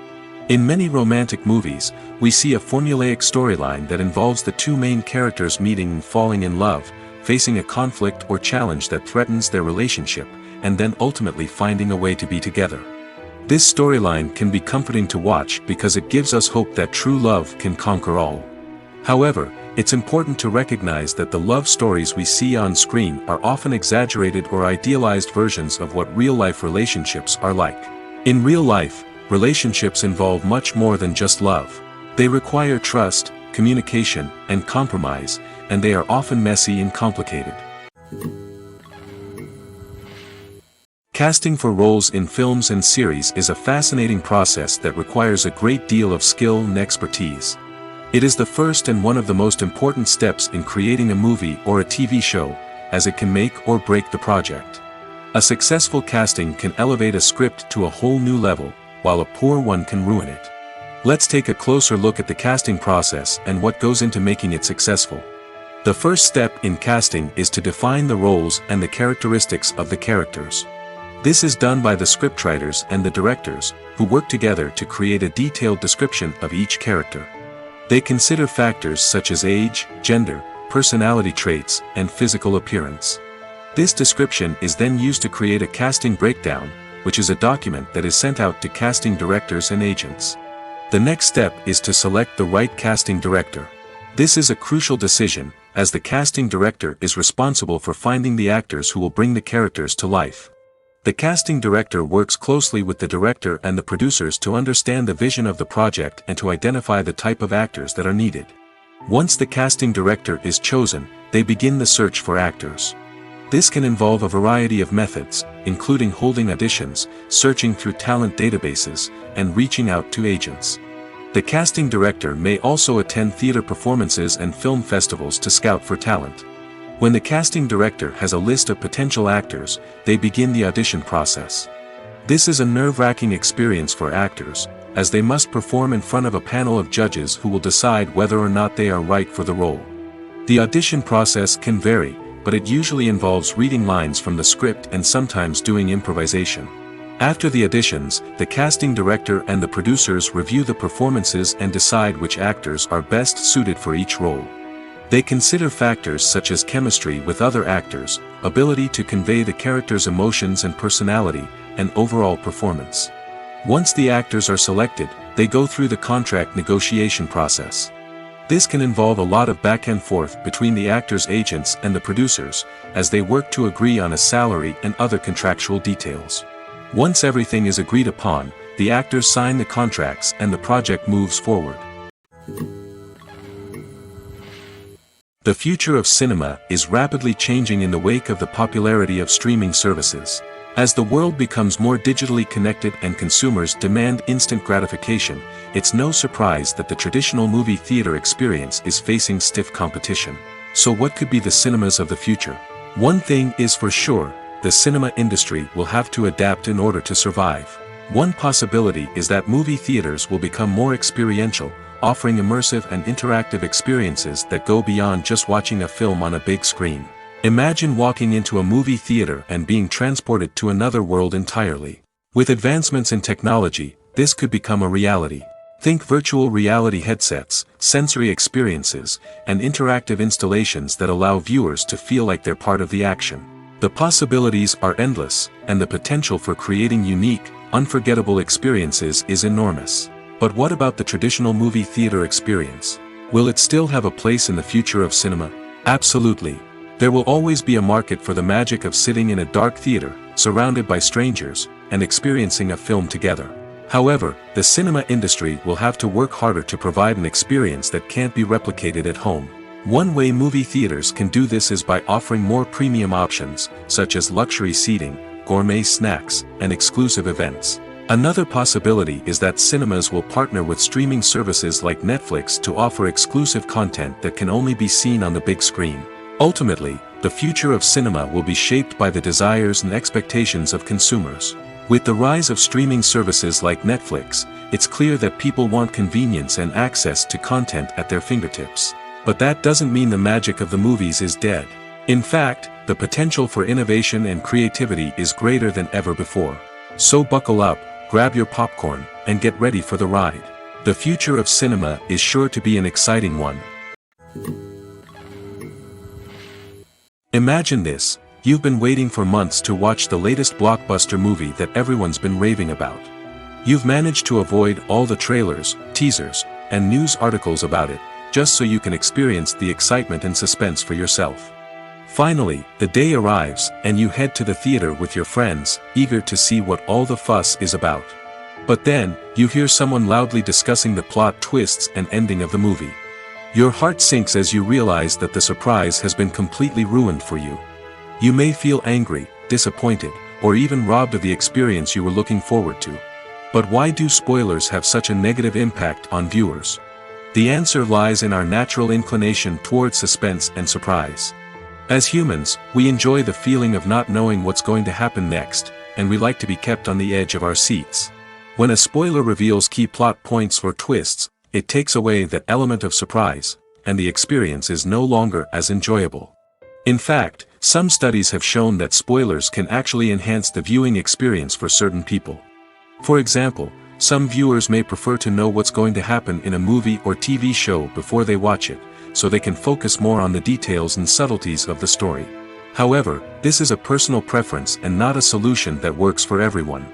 [SPEAKER 1] In many romantic movies, we see a formulaic storyline that involves the two main characters meeting and falling in love, facing a conflict or challenge that threatens their relationship, and then ultimately finding a way to be together. This storyline can be comforting to watch because it gives us hope that true love can conquer all. However, it's important to recognize that the love stories we see on screen are often exaggerated or idealized versions of what real-life relationships are like. In real life, relationships involve much more than just love. They require trust, communication, and compromise, and they are often messy and complicated. Casting for roles in films and series is a fascinating process that requires a great deal of skill and expertise. It is the first and one of the most important steps in creating a movie or a TV show, as it can make or break the project. A successful casting can elevate a script to a whole new level, while a poor one can ruin it. Let's take a closer look at the casting process and what goes into making it successful. The first step in casting is to define the roles and the characteristics of the characters. This is done by the scriptwriters and the directors, who work together to create a detailed description of each character. They consider factors such as age, gender, personality traits, and physical appearance. This description is then used to create a casting breakdown, which is a document that is sent out to casting directors and agents. The next step is to select the right casting director. This is a crucial decision, as the casting director is responsible for finding the actors who will bring the characters to life. The casting director works closely with the director and the producers to understand the vision of the project and to identify the type of actors that are needed. Once the casting director is chosen, they begin the search for actors. This can involve a variety of methods, including holding auditions, searching through talent databases, and reaching out to agents. The casting director may also attend theater performances and film festivals to scout for talent. When the casting director has a list of potential actors, they begin the audition process. This is a nerve-wracking experience for actors, as they must perform in front of a panel of judges who will decide whether or not they are right for the role. The audition process can vary, but it usually involves reading lines from the script and sometimes doing improvisation. After the auditions, the casting director and the producers review the performances and decide which actors are best suited for each role. They consider factors such as chemistry with other actors, ability to convey the character's emotions and personality, and overall performance. Once the actors are selected, they go through the contract negotiation process. This can involve a lot of back and forth between the actors' agents and the producers, as they work to agree on a salary and other contractual details. Once everything is agreed upon, the actors sign the contracts and the project moves forward. The future of cinema is rapidly changing in the wake of the popularity of streaming services. As the world becomes more digitally connected and consumers demand instant gratification, it's no surprise that the traditional movie theater experience is facing stiff competition. So what could be the cinemas of the future? One thing is for sure, the cinema industry will have to adapt in order to survive. One possibility is that movie theaters will become more experiential, offering immersive and interactive experiences that go beyond just watching a film on a big screen. Imagine walking into a movie theater and being transported to another world entirely. With advancements in technology, this could become a reality. Think virtual reality headsets, sensory experiences, and interactive installations that allow viewers to feel like they're part of the action. The possibilities are endless, and the potential for creating unique, unforgettable experiences is enormous. But what about the traditional movie theater experience? Will it still have a place in the future of cinema? Absolutely. There will always be a market for the magic of sitting in a dark theater, surrounded by strangers, and experiencing a film together. However, the cinema industry will have to work harder to provide an experience that can't be replicated at home. One way movie theaters can do this is by offering more premium options, such as luxury seating, gourmet snacks, and exclusive events. Another possibility is that cinemas will partner with streaming services like Netflix to offer exclusive content that can only be seen on the big screen. Ultimately, the future of cinema will be shaped by the desires and expectations of consumers. With the rise of streaming services like Netflix, it's clear that people want convenience and access to content at their fingertips. But that doesn't mean the magic of the movies is dead. In fact, the potential for innovation and creativity is greater than ever before. So buckle up, grab your popcorn, and get ready for the ride. The future of cinema is sure to be an exciting one. Imagine this, you've been waiting for months to watch the latest blockbuster movie that everyone's been raving about. You've managed to avoid all the trailers, teasers, and news articles about it, just so you can experience the excitement and suspense for yourself. Finally, the day arrives, and you head to the theater with your friends, eager to see what all the fuss is about. But then, you hear someone loudly discussing the plot twists and ending of the movie. Your heart sinks as you realize that the surprise has been completely ruined for you. You may feel angry, disappointed, or even robbed of the experience you were looking forward to. But why do spoilers have such a negative impact on viewers? The answer lies in our natural inclination toward suspense and surprise. As humans, we enjoy the feeling of not knowing what's going to happen next, and we like to be kept on the edge of our seats. When a spoiler reveals key plot points or twists, it takes away that element of surprise, and the experience is no longer as enjoyable. In fact, some studies have shown that spoilers can actually enhance the viewing experience for certain people. For example, some viewers may prefer to know what's going to happen in a movie or TV show before they watch it, so they can focus more on the details and subtleties of the story. However, this is a personal preference and not a solution that works for everyone.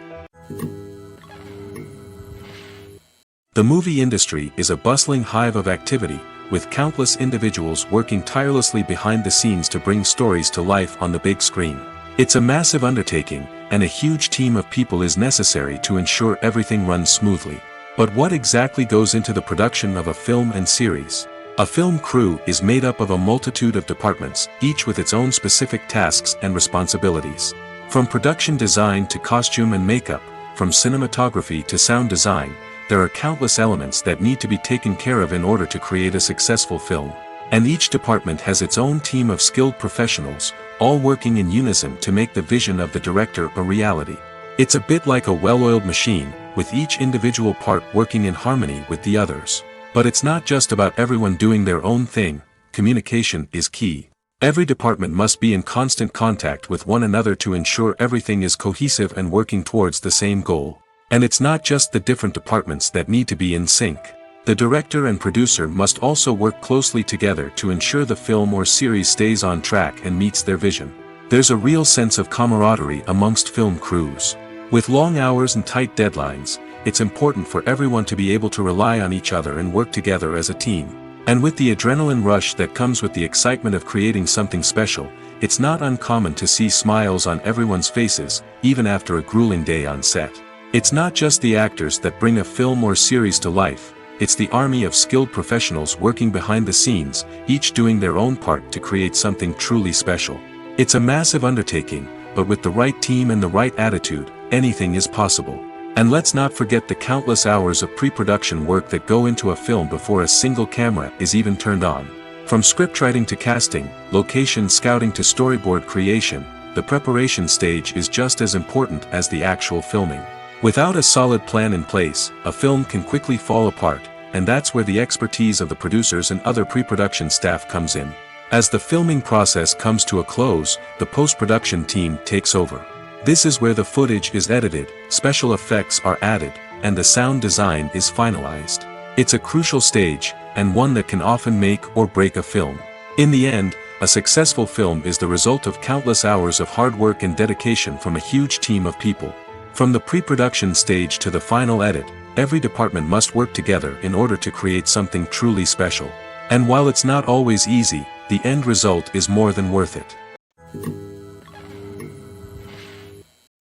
[SPEAKER 1] The movie industry is a bustling hive of activity, with countless individuals working tirelessly behind the scenes to bring stories to life on the big screen. It's a massive undertaking, and a huge team of people is necessary to ensure everything runs smoothly. But what exactly goes into the production of a film and series? A film crew is made up of a multitude of departments, each with its own specific tasks and responsibilities. From production design to costume and makeup, from cinematography to sound design, there are countless elements that need to be taken care of in order to create a successful film. And each department has its own team of skilled professionals, all working in unison to make the vision of the director a reality. It's a bit like a well-oiled machine, with each individual part working in harmony with the others. But it's not just about everyone doing their own thing. Communication is key. Every department must be in constant contact with one another to ensure everything is cohesive and working towards the same goal. And it's not just the different departments that need to be in sync. The director and producer must also work closely together to ensure the film or series stays on track and meets their vision. There's a real sense of camaraderie amongst film crews. With long hours and tight deadlines, it's important for everyone to be able to rely on each other and work together as a team. And with the adrenaline rush that comes with the excitement of creating something special, it's not uncommon to see smiles on everyone's faces, even after a grueling day on set. It's not just the actors that bring a film or series to life, it's the army of skilled professionals working behind the scenes, each doing their own part to create something truly special. It's a massive undertaking, but with the right team and the right attitude, anything is possible. And let's not forget the countless hours of pre-production work that go into a film before a single camera is even turned on. From scriptwriting to casting, location scouting to storyboard creation, the preparation stage is just as important as the actual filming. Without a solid plan in place, a film can quickly fall apart, and that's where the expertise of the producers and other pre-production staff comes in. As the filming process comes to a close, the post-production team takes over. This is where the footage is edited, special effects are added, and the sound design is finalized. It's a crucial stage, and one that can often make or break a film. In the end, a successful film is the result of countless hours of hard work and dedication from a huge team of people. From the pre-production stage to the final edit, every department must work together in order to create something truly special. And while it's not always easy, the end result is more than worth it.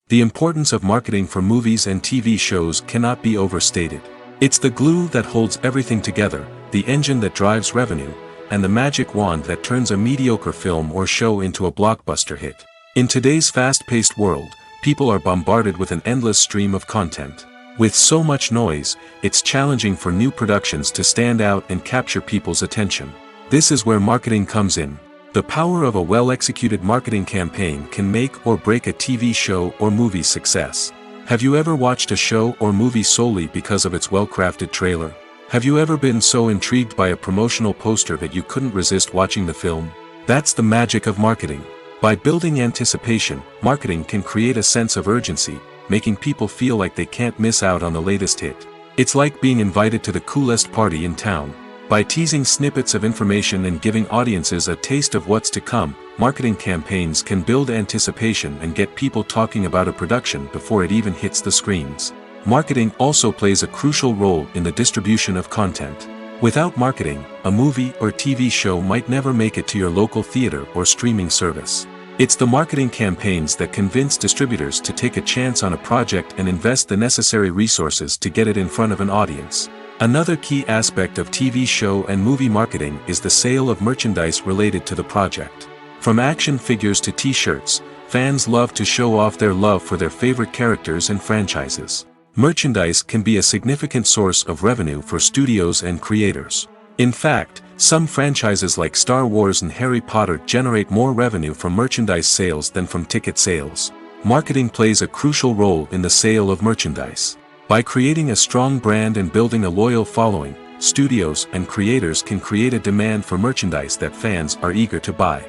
[SPEAKER 1] The importance of marketing for movies and TV shows cannot be overstated. It's the glue that holds everything together, the engine that drives revenue, and the magic wand that turns a mediocre film or show into a blockbuster hit. In today's fast-paced world, people are bombarded with an endless stream of content. With so much noise, it's challenging for new productions to stand out and capture people's attention. This is where marketing comes in. The power of a well-executed marketing campaign can make or break a TV show or movie's success. Have you ever watched a show or movie solely because of its well-crafted trailer? Have you ever been so intrigued by a promotional poster that you couldn't resist watching the film? That's the magic of marketing. By building anticipation, marketing can create a sense of urgency, making people feel like they can't miss out on the latest hit. It's like being invited to the coolest party in town. By teasing snippets of information and giving audiences a taste of what's to come, marketing campaigns can build anticipation and get people talking about a production before it even hits the screens. Marketing also plays a crucial role in the distribution of content. Without marketing, a movie or TV show might never make it to your local theater or streaming service. It's the marketing campaigns that convince distributors to take a chance on a project and invest the necessary resources to get it in front of an audience. Another key aspect of TV show and movie marketing is the sale of merchandise related to the project. From action figures to t-shirts, fans love to show off their love for their favorite characters and franchises. Merchandise can be a significant source of revenue for studios and creators. In fact, some franchises like Star Wars and Harry Potter generate more revenue from merchandise sales than from ticket sales. Marketing plays a crucial role in the sale of merchandise. By creating a strong brand and building a loyal following, studios and creators can create a demand for merchandise that fans are eager to buy.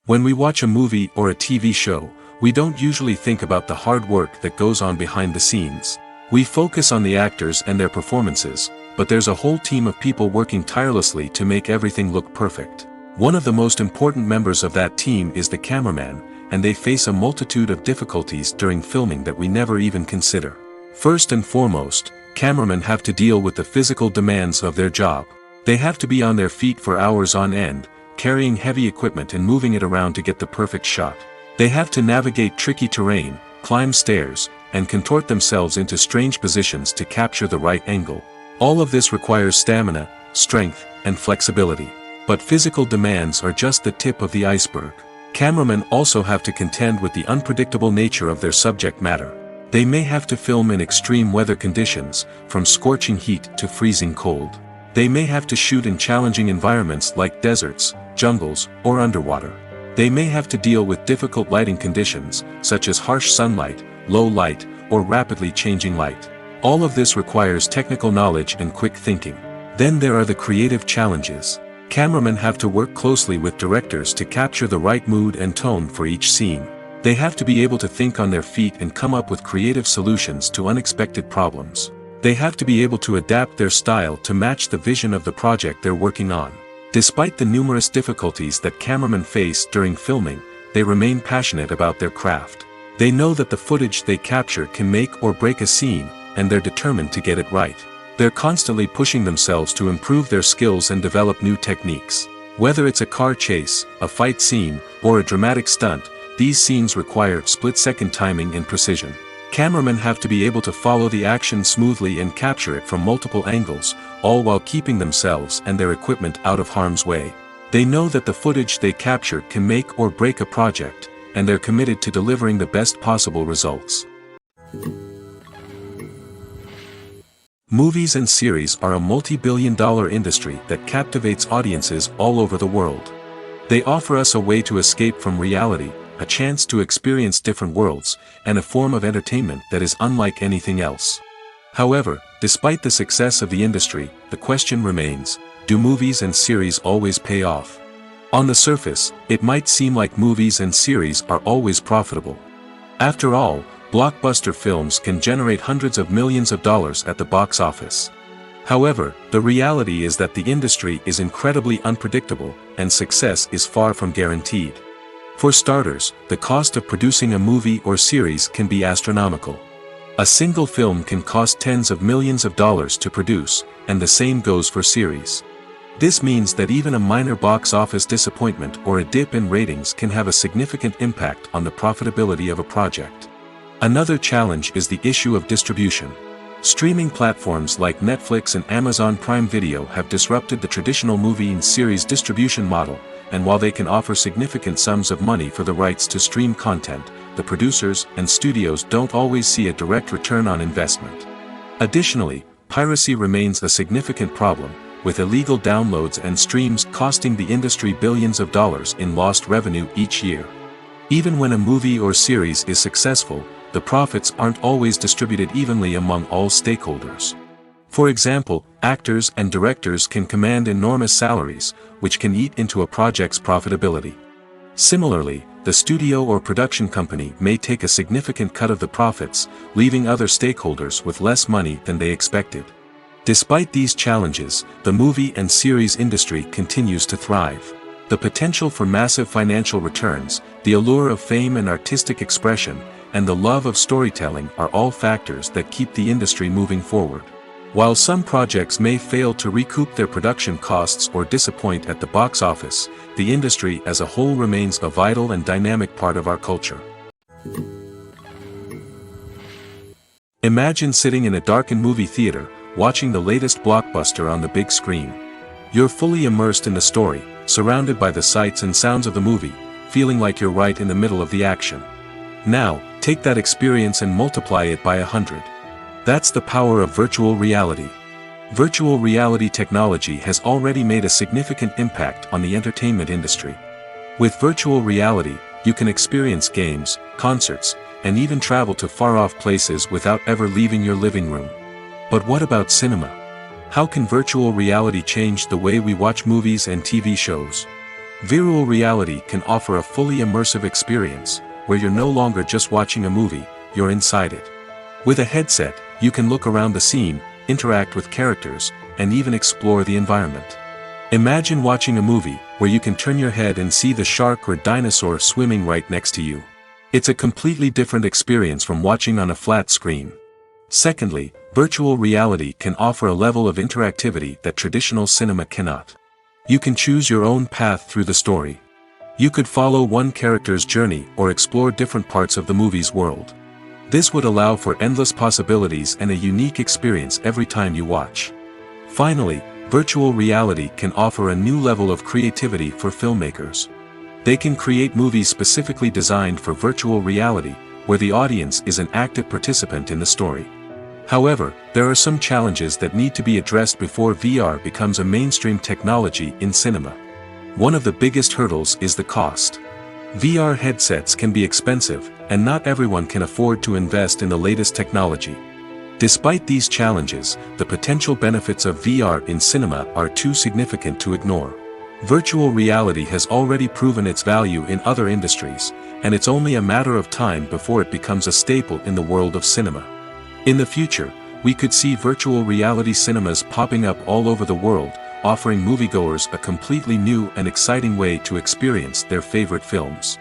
[SPEAKER 1] When we watch a movie or a TV show, we don't usually think about the hard work that goes on behind the scenes. We focus on the actors and their performances, but there's a whole team of people working tirelessly to make everything look perfect. One of the most important members of that team is the cameraman, and they face a multitude of difficulties during filming that we never even consider. First and foremost, cameramen have to deal with the physical demands of their job. They have to be on their feet for hours on end, carrying heavy equipment and moving it around to get the perfect shot. They have to navigate tricky terrain, climb stairs, and contort themselves into strange positions to capture the right angle. All of this requires stamina, strength, and flexibility. But physical demands are just the tip of the iceberg. Cameramen also have to contend with the unpredictable nature of their subject matter. They may have to film in extreme weather conditions, from scorching heat to freezing cold. They may have to shoot in challenging environments like deserts, jungles, or underwater. They may have to deal with difficult lighting conditions, such as harsh sunlight, low light, or rapidly changing light. All of this requires technical knowledge and quick thinking. Then there are the creative challenges. Cameramen have to work closely with directors to capture the right mood and tone for each scene. They have to be able to think on their feet and come up with creative solutions to unexpected problems. They have to be able to adapt their style to match the vision of the project they're working on. Despite the numerous difficulties that cameramen face during filming, they remain passionate about their craft. They know that the footage they capture can make or break a scene, and they're determined to get it right. They're constantly pushing themselves to improve their skills and develop new techniques. Whether it's a car chase, a fight scene, or a dramatic stunt, these scenes require split-second timing and precision. Cameramen have to be able to follow the action smoothly and capture it from multiple angles, all while keeping themselves and their equipment out of harm's way. They know that the footage they capture can make or break a project, and they're committed to delivering the best possible results. Movies and series are a multi-billion-dollar industry that captivates audiences all over the world. They offer us a way to escape from reality, a chance to experience different worlds, and a form of entertainment that is unlike anything else. However, despite the success of the industry, the question remains, do movies and series always pay off? On the surface, it might seem like movies and series are always profitable. After all, blockbuster films can generate hundreds of millions of dollars at the box office. However, the reality is that the industry is incredibly unpredictable, and success is far from guaranteed. For starters, the cost of producing a movie or series can be astronomical. A single film can cost tens of millions of dollars to produce, and the same goes for series. This means that even a minor box office disappointment or a dip in ratings can have a significant impact on the profitability of a project. Another challenge is the issue of distribution. Streaming platforms like Netflix and Amazon Prime Video have disrupted the traditional movie and series distribution model, and while they can offer significant sums of money for the rights to stream content, the producers and studios don't always see a direct return on investment. Additionally, piracy remains a significant problem, with illegal downloads and streams costing the industry billions of dollars in lost revenue each year. Even when a movie or series is successful, the profits aren't always distributed evenly among all stakeholders. For example, actors and directors can command enormous salaries, which can eat into a project's profitability. Similarly, the studio or production company may take a significant cut of the profits, leaving other stakeholders with less money than they expected. Despite these challenges, the movie and series industry continues to thrive. The potential for massive financial returns, the allure of fame and artistic expression, and the love of storytelling are all factors that keep the industry moving forward. While some projects may fail to recoup their production costs or disappoint at the box office, the industry as a whole remains a vital and dynamic part of our culture. Imagine sitting in a darkened movie theater, watching the latest blockbuster on the big screen. You're fully immersed in the story, surrounded by the sights and sounds of the movie, feeling like you're right in the middle of the action. Now, take that experience and multiply it by 100. That's the power of virtual reality. Virtual reality technology has already made a significant impact on the entertainment industry. With virtual reality, you can experience games, concerts, and even travel to far-off places without ever leaving your living room. But what about cinema? How can virtual reality change the way we watch movies and TV shows? Virtual reality can offer a fully immersive experience, where you're no longer just watching a movie, you're inside it. With a headset, you can look around the scene, interact with characters, and even explore the environment. Imagine watching a movie where you can turn your head and see the shark or dinosaur swimming right next to you. It's a completely different experience from watching on a flat screen. Secondly, virtual reality can offer a level of interactivity that traditional cinema cannot. You can choose your own path through the story. You could follow one character's journey or explore different parts of the movie's world. This would allow for endless possibilities and a unique experience every time you watch. Finally, virtual reality can offer a new level of creativity for filmmakers. They can create movies specifically designed for virtual reality, where the audience is an active participant in the story. However, there are some challenges that need to be addressed before VR becomes a mainstream technology in cinema. One of the biggest hurdles is the cost. VR headsets can be expensive, and not everyone can afford to invest in the latest technology. Despite these challenges, the potential benefits of VR in cinema are too significant to ignore. Virtual reality has already proven its value in other industries, and it's only a matter of time before it becomes a staple in the world of cinema. In the future, we could see virtual reality cinemas popping up all over the world, offering moviegoers a completely new and exciting way to experience their favorite films.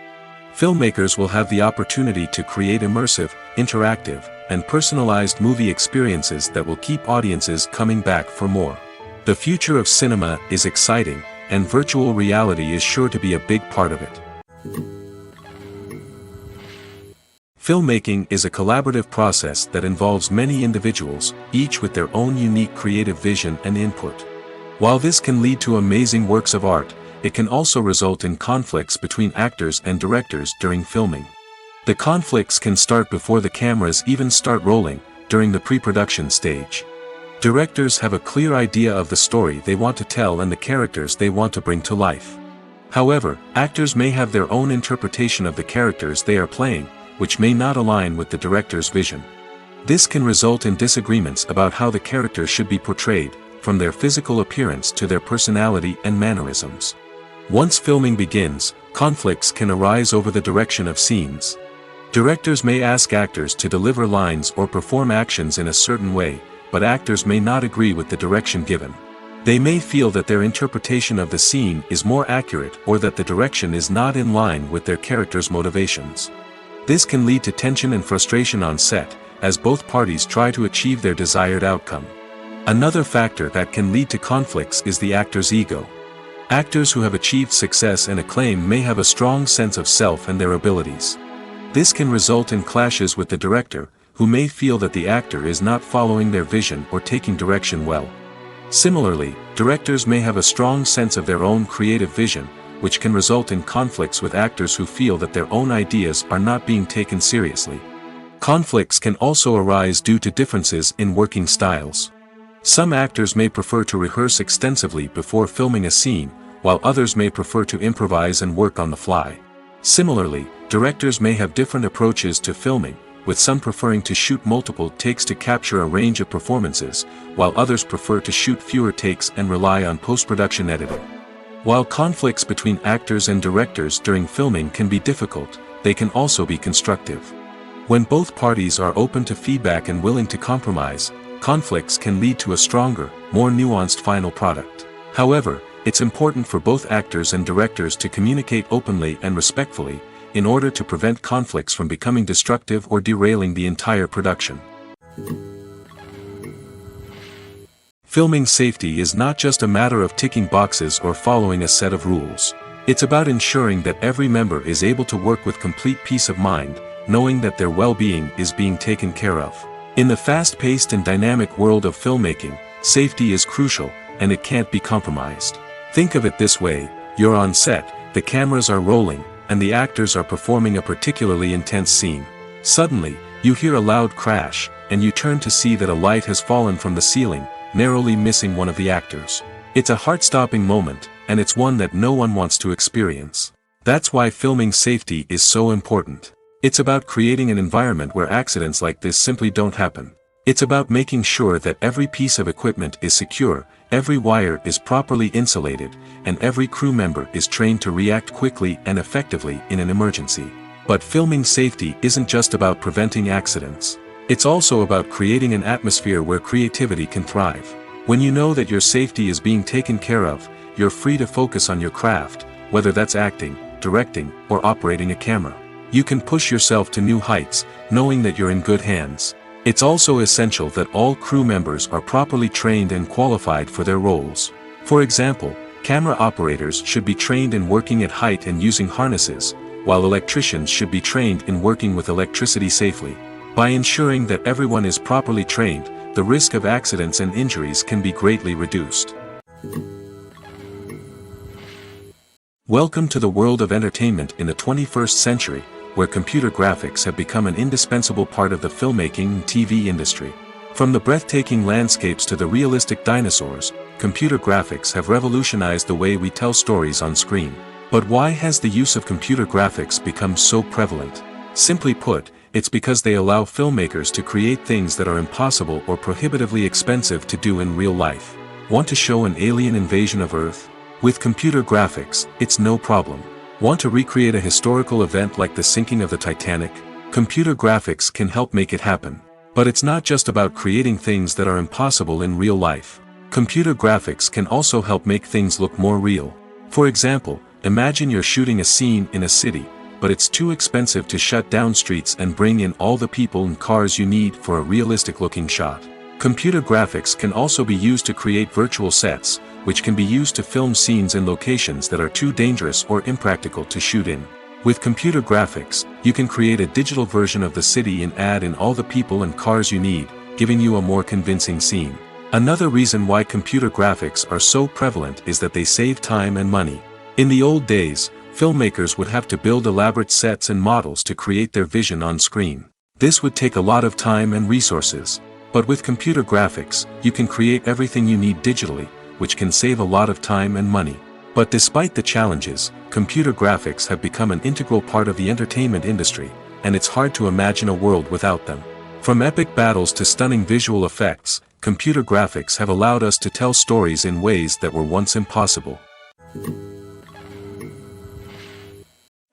[SPEAKER 1] Filmmakers will have the opportunity to create immersive, interactive, and personalized movie experiences that will keep audiences coming back for more. The future of cinema is exciting, and virtual reality is sure to be a big part of it. Filmmaking is a collaborative process that involves many individuals, each with their own unique creative vision and input. While this can lead to amazing works of art, it can also result in conflicts between actors and directors during filming. The conflicts can start before the cameras even start rolling, during the pre-production stage. Directors have a clear idea of the story they want to tell and the characters they want to bring to life. However, actors may have their own interpretation of the characters they are playing, which may not align with the director's vision. This can result in disagreements about how the characters should be portrayed, from their physical appearance to their personality and mannerisms. Once filming begins, conflicts can arise over the direction of scenes. Directors may ask actors to deliver lines or perform actions in a certain way, but actors may not agree with the direction given. They may feel that their interpretation of the scene is more accurate or that the direction is not in line with their character's motivations. This can lead to tension and frustration on set, as both parties try to achieve their desired outcome. Another factor that can lead to conflicts is the actor's ego. Actors who have achieved success and acclaim may have a strong sense of self and their abilities. This can result in clashes with the director, who may feel that the actor is not following their vision or taking direction well. Similarly, directors may have a strong sense of their own creative vision, which can result in conflicts with actors who feel that their own ideas are not being taken seriously. Conflicts can also arise due to differences in working styles. Some actors may prefer to rehearse extensively before filming a scene, while others may prefer to improvise and work on the fly. Similarly, directors may have different approaches to filming, with some preferring to shoot multiple takes to capture a range of performances, while others prefer to shoot fewer takes and rely on post-production editing. While conflicts between actors and directors during filming can be difficult, they can also be constructive. When both parties are open to feedback and willing to compromise, conflicts can lead to a stronger, more nuanced final product. However, it's important for both actors and directors to communicate openly and respectfully, in order to prevent conflicts from becoming destructive or derailing the entire production. Filming safety is not just a matter of ticking boxes or following a set of rules. It's about ensuring that every member is able to work with complete peace of mind, knowing that their well-being is being taken care of. In the fast-paced and dynamic world of filmmaking, safety is crucial, and it can't be compromised. Think of it this way: you're on set, the cameras are rolling, and the actors are performing a particularly intense scene. Suddenly, you hear a loud crash, and you turn to see that a light has fallen from the ceiling, narrowly missing one of the actors. It's a heart-stopping moment, and it's one that no one wants to experience. That's why filming safety is so important. It's about creating an environment where accidents like this simply don't happen. It's about making sure that every piece of equipment is secure, every wire is properly insulated, and every crew member is trained to react quickly and effectively in an emergency. But filming safety isn't just about preventing accidents. It's also about creating an atmosphere where creativity can thrive. When you know that your safety is being taken care of, you're free to focus on your craft, whether that's acting, directing, or operating a camera. You can push yourself to new heights, knowing that you're in good hands. It's also essential that all crew members are properly trained and qualified for their roles. For example, camera operators should be trained in working at height and using harnesses, while electricians should be trained in working with electricity safely. By ensuring that everyone is properly trained, the risk of accidents and injuries can be greatly reduced. Welcome to the world of entertainment in the 21st century, where computer graphics have become an indispensable part of the filmmaking and TV industry. From the breathtaking landscapes to the realistic dinosaurs, computer graphics have revolutionized the way we tell stories on screen. But why has the use of computer graphics become so prevalent? Simply put, it's because they allow filmmakers to create things that are impossible or prohibitively expensive to do in real life. Want to show an alien invasion of Earth? With computer graphics, it's no problem. Want to recreate a historical event like the sinking of the Titanic? Computer graphics can help make it happen. But it's not just about creating things that are impossible in real life. Computer graphics can also help make things look more real. For example, imagine you're shooting a scene in a city, but it's too expensive to shut down streets and bring in all the people and cars you need for a realistic-looking shot. Computer graphics can also be used to create virtual sets, which can be used to film scenes in locations that are too dangerous or impractical to shoot in. With computer graphics, you can create a digital version of the city and add in all the people and cars you need, giving you a more convincing scene. Another reason why computer graphics are so prevalent is that they save time and money. In the old days, filmmakers would have to build elaborate sets and models to create their vision on screen. This would take a lot of time and resources. But with computer graphics, you can create everything you need digitally, which can save a lot of time and money. But despite the challenges, computer graphics have become an integral part of the entertainment industry, and it's hard to imagine a world without them. From epic battles to stunning visual effects, computer graphics have allowed us to tell stories in ways that were once impossible.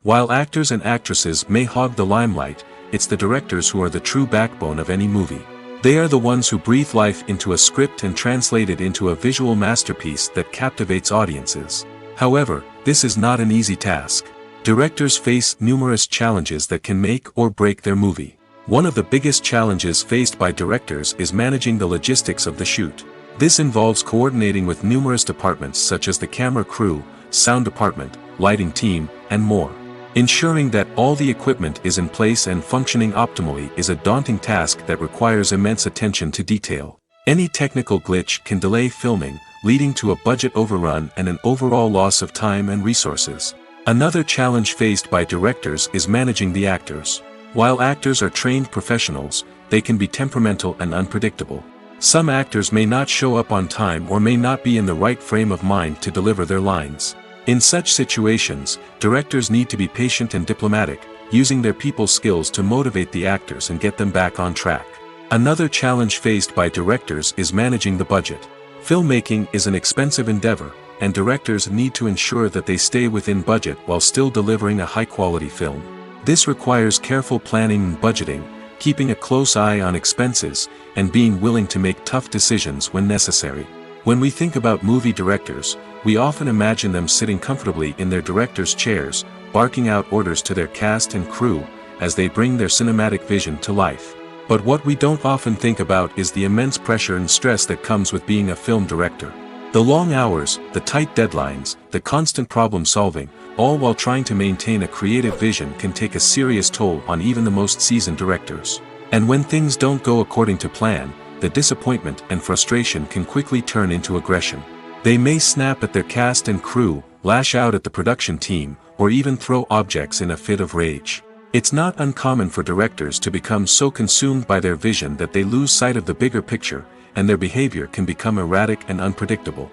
[SPEAKER 1] While actors and actresses may hog the limelight, it's the directors who are the true backbone of any movie. They are the ones who breathe life into a script and translate it into a visual masterpiece that captivates audiences. However, this is not an easy task. Directors face numerous challenges that can make or break their movie. One of the biggest challenges faced by directors is managing the logistics of the shoot. This involves coordinating with numerous departments such as the camera crew, sound department, lighting team, and more. Ensuring that all the equipment is in place and functioning optimally is a daunting task that requires immense attention to detail. Any technical glitch can delay filming, leading to a budget overrun and an overall loss of time and resources. Another challenge faced by directors is managing the actors. While actors are trained professionals, they can be temperamental and unpredictable. Some actors may not show up on time or may not be in the right frame of mind to deliver their lines. In such situations, directors need to be patient and diplomatic, using their people skills to motivate the actors and get them back on track. Another challenge faced by directors is managing the budget. Filmmaking is an expensive endeavor, and directors need to ensure that they stay within budget while still delivering a high-quality film. This requires careful planning and budgeting, keeping a close eye on expenses, and being willing to make tough decisions when necessary. When we think about movie directors, we often imagine them sitting comfortably in their director's chairs, barking out orders to their cast and crew, as they bring their cinematic vision to life. But what we don't often think about is the immense pressure and stress that comes with being a film director. The long hours, the tight deadlines, the constant problem solving, all while trying to maintain a creative vision can take a serious toll on even the most seasoned directors. And when things don't go according to plan, the disappointment and frustration can quickly turn into aggression. They may snap at their cast and crew, lash out at the production team, or even throw objects in a fit of rage. It's not uncommon for directors to become so consumed by their vision that they lose sight of the bigger picture, and their behavior can become erratic and unpredictable.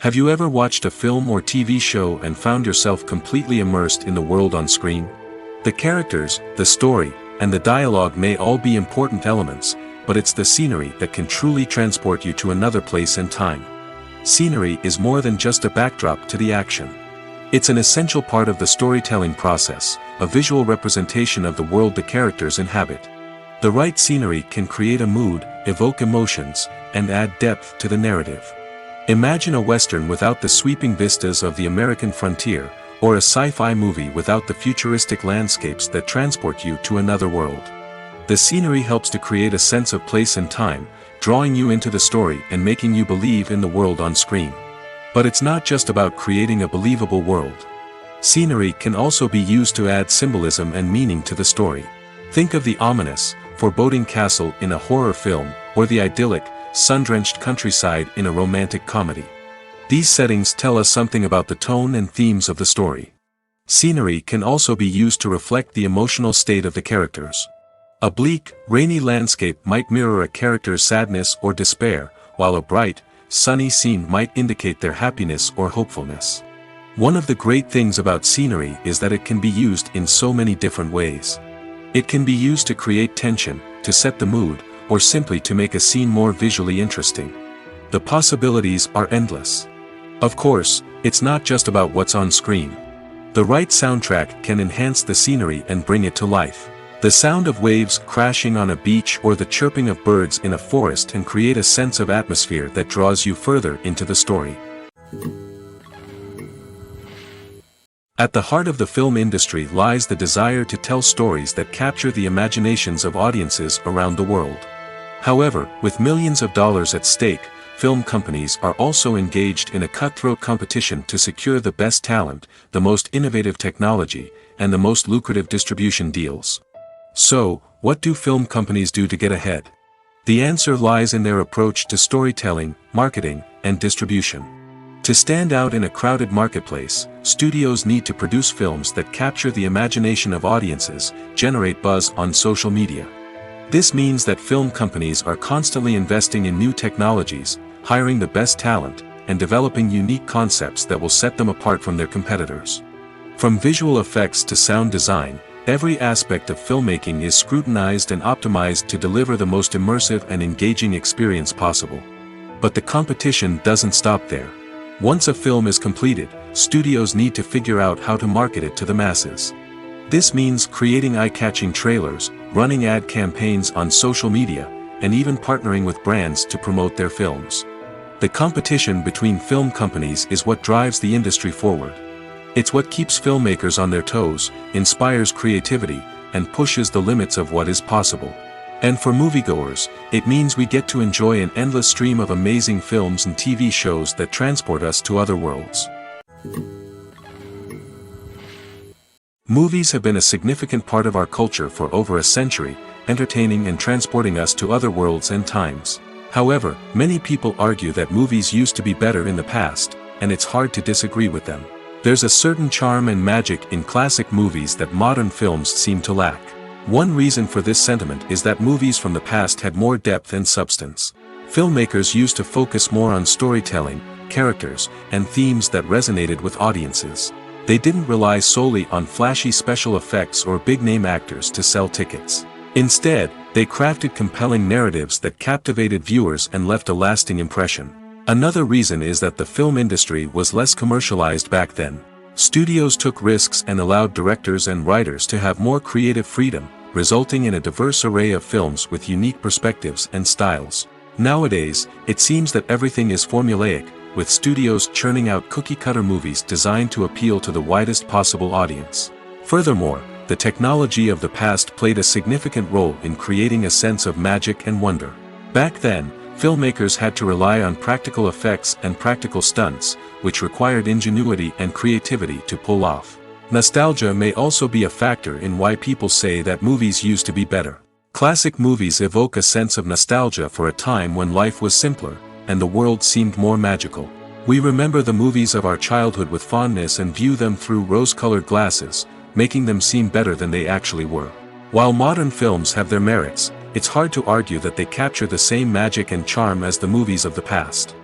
[SPEAKER 1] Have you ever watched a film or TV show and found yourself completely immersed in the world on screen? The characters, the story, and the dialogue may all be important elements, but it's the scenery that can truly transport you to another place and time. Scenery is more than just a backdrop to the action. It's an essential part of the storytelling process, a visual representation of the world the characters inhabit. The right scenery can create a mood, evoke emotions, and add depth to the narrative. Imagine a Western without the sweeping vistas of the American frontier, or a sci-fi movie without the futuristic landscapes that transport you to another world. The scenery helps to create a sense of place and time, drawing you into the story and making you believe in the world on screen. But it's not just about creating a believable world. Scenery can also be used to add symbolism and meaning to the story. Think of the ominous, foreboding castle in a horror film, or the idyllic, sun-drenched countryside in a romantic comedy. These settings tell us something about the tone and themes of the story. Scenery can also be used to reflect the emotional state of the characters. A bleak, rainy landscape might mirror a character's sadness or despair, while a bright, sunny scene might indicate their happiness or hopefulness. One of the great things about scenery is that it can be used in so many different ways. It can be used to create tension, to set the mood, or simply to make a scene more visually interesting. The possibilities are endless. Of course, it's not just about what's on screen. The right soundtrack can enhance the scenery and bring it to life. The sound of waves crashing on a beach or the chirping of birds in a forest can create a sense of atmosphere that draws you further into the story. At the heart of the film industry lies the desire to tell stories that capture the imaginations of audiences around the world. However, with millions of dollars at stake, film companies are also engaged in a cutthroat competition to secure the best talent, the most innovative technology, and the most lucrative distribution deals. So, what do film companies do to get ahead? The answer lies in their approach to storytelling, marketing, and distribution. To stand out in a crowded marketplace, studios need to produce films that capture the imagination of audiences, generate buzz on social media. This means that film companies are constantly investing in new technologies, hiring the best talent, and developing unique concepts that will set them apart from their competitors. From visual effects to sound design, every aspect of filmmaking is scrutinized and optimized to deliver the most immersive and engaging experience possible. But the competition doesn't stop there. Once a film is completed, studios need to figure out how to market it to the masses. This means creating eye-catching trailers, running ad campaigns on social media, and even partnering with brands to promote their films. The competition between film companies is what drives the industry forward. It's what keeps filmmakers on their toes, inspires creativity, and pushes the limits of what is possible. And for moviegoers, it means we get to enjoy an endless stream of amazing films and TV shows that transport us to other worlds. Movies have been a significant part of our culture for over a century, entertaining and transporting us to other worlds and times. However, many people argue that movies used to be better in the past, and it's hard to disagree with them. There's a certain charm and magic in classic movies that modern films seem to lack. One reason for this sentiment is that movies from the past had more depth and substance. Filmmakers used to focus more on storytelling, characters, and themes that resonated with audiences. They didn't rely solely on flashy special effects or big-name actors to sell tickets. Instead, they crafted compelling narratives that captivated viewers and left a lasting impression. Another reason is that the film industry was less commercialized back then. Studios took risks and allowed directors and writers to have more creative freedom, resulting in a diverse array of films with unique perspectives and styles. Nowadays, it seems that everything is formulaic, with studios churning out cookie-cutter movies designed to appeal to the widest possible audience. Furthermore, the technology of the past played a significant role in creating a sense of magic and wonder. Back then, filmmakers had to rely on practical effects and practical stunts, which required ingenuity and creativity to pull off. Nostalgia may also be a factor in why people say that movies used to be better. Classic movies evoke a sense of nostalgia for a time when life was simpler, and the world seemed more magical. We remember the movies of our childhood with fondness and view them through rose-colored glasses, making them seem better than they actually were. While modern films have their merits, it's hard to argue that they capture the same magic and charm as the movies of the past.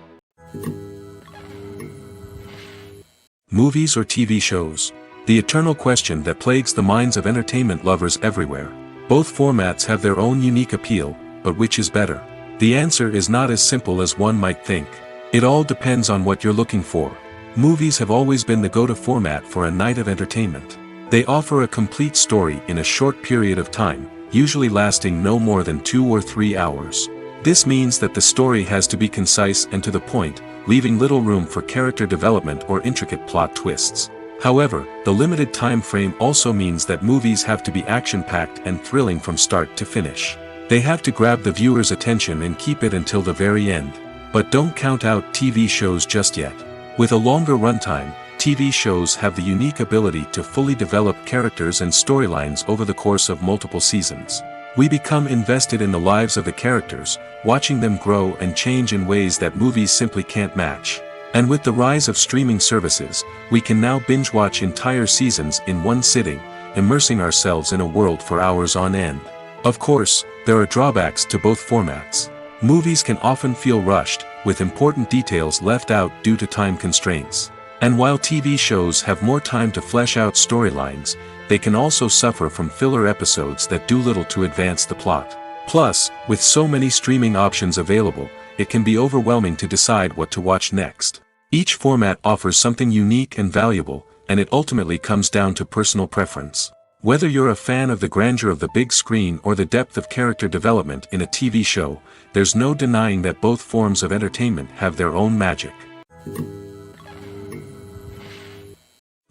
[SPEAKER 1] Movies or TV shows? The eternal question that plagues the minds of entertainment lovers everywhere. Both formats have their own unique appeal, but which is better? The answer is not as simple as one might think. It all depends on what you're looking for. Movies have always been the go-to format for a night of entertainment. They offer a complete story in a short period of time, usually lasting no more than 2 or 3 hours. This means that the story has to be concise and to the point, leaving little room for character development or intricate plot twists. However, the limited time frame also means that movies have to be action-packed and thrilling from start to finish. They have to grab the viewer's attention and keep it until the very end. But don't count out TV shows just yet. With a longer runtime, TV shows have the unique ability to fully develop characters and storylines over the course of multiple seasons. We become invested in the lives of the characters, watching them grow and change in ways that movies simply can't match. And with the rise of streaming services, we can now binge-watch entire seasons in one sitting, immersing ourselves in a world for hours on end. Of course, there are drawbacks to both formats. Movies can often feel rushed, with important details left out due to time constraints. And while TV shows have more time to flesh out storylines, they can also suffer from filler episodes that do little to advance the plot. Plus, with so many streaming options available, it can be overwhelming to decide what to watch next. Each format offers something unique and valuable, and it ultimately comes down to personal preference. Whether you're a fan of the grandeur of the big screen or the depth of character development in a TV show, there's no denying that both forms of entertainment have their own magic.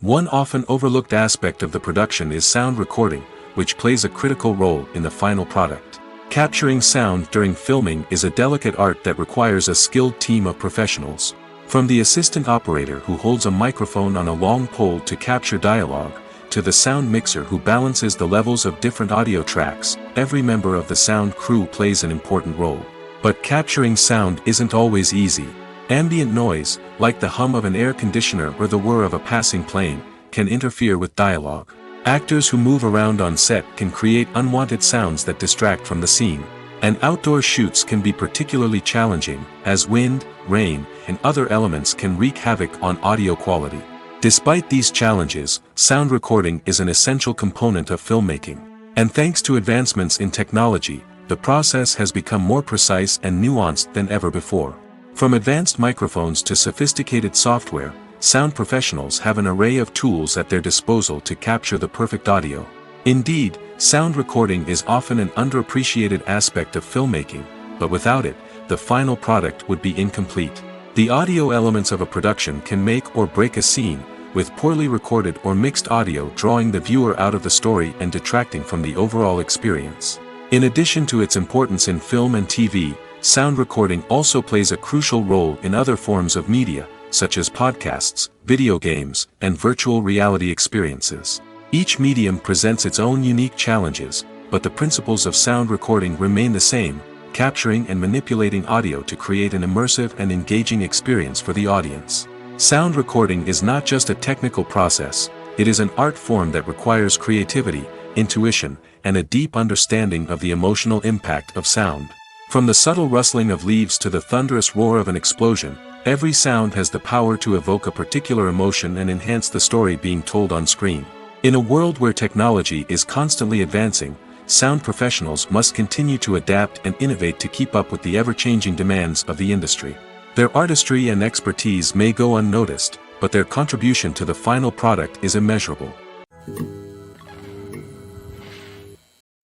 [SPEAKER 1] One often overlooked aspect of the production is sound recording, which plays a critical role in the final product. Capturing sound during filming is a delicate art that requires a skilled team of professionals. From the assistant operator who holds a microphone on a long pole to capture dialogue, to the sound mixer who balances the levels of different audio tracks, every member of the sound crew plays an important role. But capturing sound isn't always easy. Ambient noise, like the hum of an air conditioner or the whir of a passing plane, can interfere with dialogue. Actors who move around on set can create unwanted sounds that distract from the scene. And outdoor shoots can be particularly challenging, as wind, rain, and other elements can wreak havoc on audio quality. Despite these challenges, sound recording is an essential component of filmmaking. And thanks to advancements in technology, the process has become more precise and nuanced than ever before. From advanced microphones to sophisticated software, sound professionals have an array of tools at their disposal to capture the perfect audio. Indeed, sound recording is often an underappreciated aspect of filmmaking, but without it, the final product would be incomplete. The audio elements of a production can make or break a scene, with poorly recorded or mixed audio drawing the viewer out of the story and detracting from the overall experience. In addition to its importance in film and TV, sound recording also plays a crucial role in other forms of media, such as podcasts, video games, and virtual reality experiences. Each medium presents its own unique challenges, but the principles of sound recording remain the same, capturing and manipulating audio to create an immersive and engaging experience for the audience. Sound recording is not just a technical process, it is an art form that requires creativity, intuition, and a deep understanding of the emotional impact of sound. From the subtle rustling of leaves to the thunderous roar of an explosion, every sound has the power to evoke a particular emotion and enhance the story being told on screen. In a world where technology is constantly advancing, sound professionals must continue to adapt and innovate to keep up with the ever-changing demands of the industry. Their artistry and expertise may go unnoticed, but their contribution to the final product is immeasurable.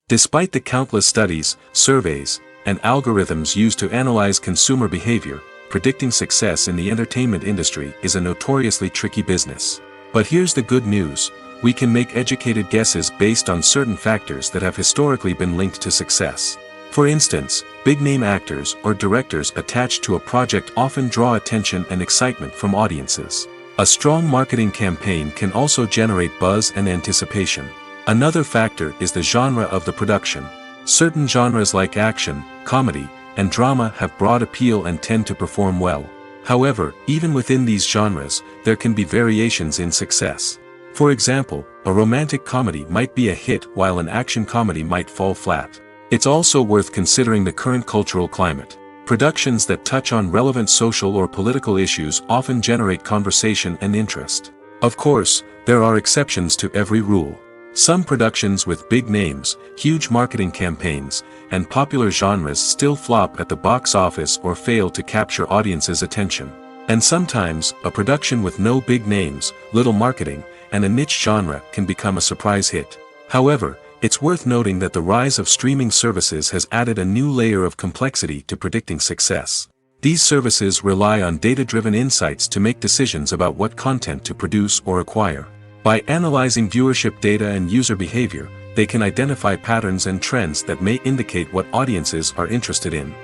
[SPEAKER 1] Despite the countless studies, surveys, and algorithms used to analyze consumer behavior, predicting success in the entertainment industry is a notoriously tricky business. But here's the good news. we can make educated guesses based on certain factors that have historically been linked to success. For instance, big-name actors or directors attached to a project often draw attention and excitement from audiences. A strong marketing campaign can also generate buzz and anticipation. Another factor is the genre of the production. Certain genres like action, comedy, and drama have broad appeal and tend to perform well. However, even within these genres, there can be variations in success. For example, a romantic comedy might be a hit while an action comedy might fall flat. It's also worth considering the current cultural climate. Productions that touch on relevant social or political issues often generate conversation and interest. Of course, there are exceptions to every rule. Some productions with big names, huge marketing campaigns, and popular genres still flop at the box office or fail to capture audiences' attention. And sometimes, a production with no big names, little marketing, and a niche genre can become a surprise hit. However, it's worth noting that the rise of streaming services has added a new layer of complexity to predicting success. These services rely on data-driven insights to make decisions about what content to produce or acquire. By analyzing viewership data and user behavior, they can identify patterns and trends that may indicate what audiences are interested in.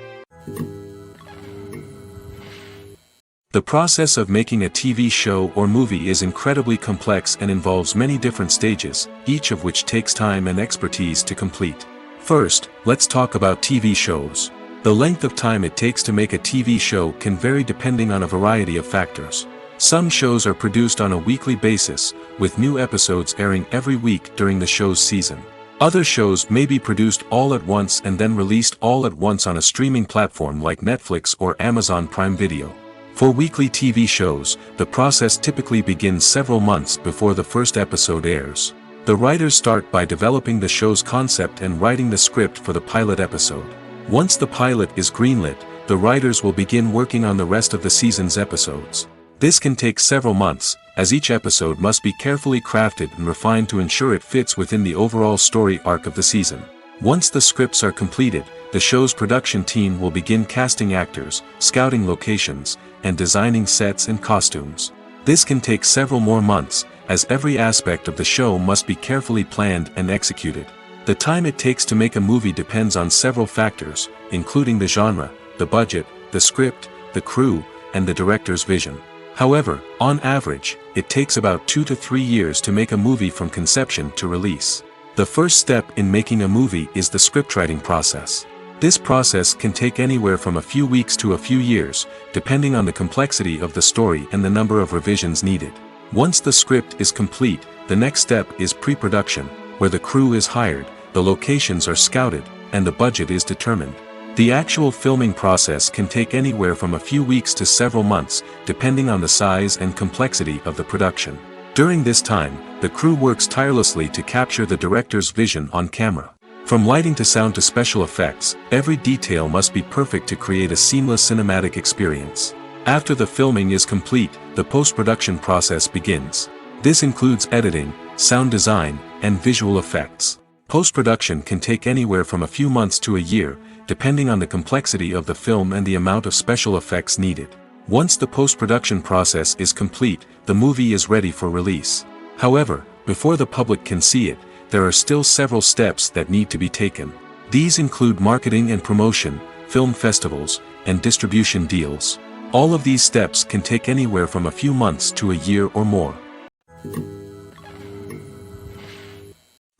[SPEAKER 1] The process of making a TV show or movie is incredibly complex and involves many different stages, each of which takes time and expertise to complete. First, let's talk about TV shows. The length of time it takes to make a TV show can vary depending on a variety of factors. Some shows are produced on a weekly basis, with new episodes airing every week during the show's season. Other shows may be produced all at once and then released all at once on a streaming platform like Netflix or Amazon Prime Video. For weekly TV shows, the process typically begins several months before the first episode airs. The writers start by developing the show's concept and writing the script for the pilot episode. Once the pilot is greenlit, the writers will begin working on the rest of the season's episodes. This can take several months, as each episode must be carefully crafted and refined to ensure it fits within the overall story arc of the season. Once the scripts are completed, the show's production team will begin casting actors, scouting locations, and designing sets and costumes. This can take several more months, as every aspect of the show must be carefully planned and executed. The time it takes to make a movie depends on several factors, including the genre, the budget, the script, the crew, and the director's vision. However, on average, it takes about 2 to 3 years to make a movie from conception to release. The first step in making a movie is the scriptwriting process. This process can take anywhere from a few weeks to a few years, depending on the complexity of the story and the number of revisions needed. Once the script is complete, the next step is pre-production, where the crew is hired, the locations are scouted, and the budget is determined. The actual filming process can take anywhere from a few weeks to several months, depending on the size and complexity of the production. During this time, the crew works tirelessly to capture the director's vision on camera. From lighting to sound to special effects, every detail must be perfect to create a seamless cinematic experience. After the filming is complete, the post-production process begins. This includes editing, sound design, and visual effects. Post-production can take anywhere from a few months to a year, depending on the complexity of the film and the amount of special effects needed. Once the post-production process is complete, the movie is ready for release. However, before the public can see it, there are still several steps that need to be taken. These include marketing and promotion, film festivals, and distribution deals. All of these steps can take anywhere from a few months to a year or more.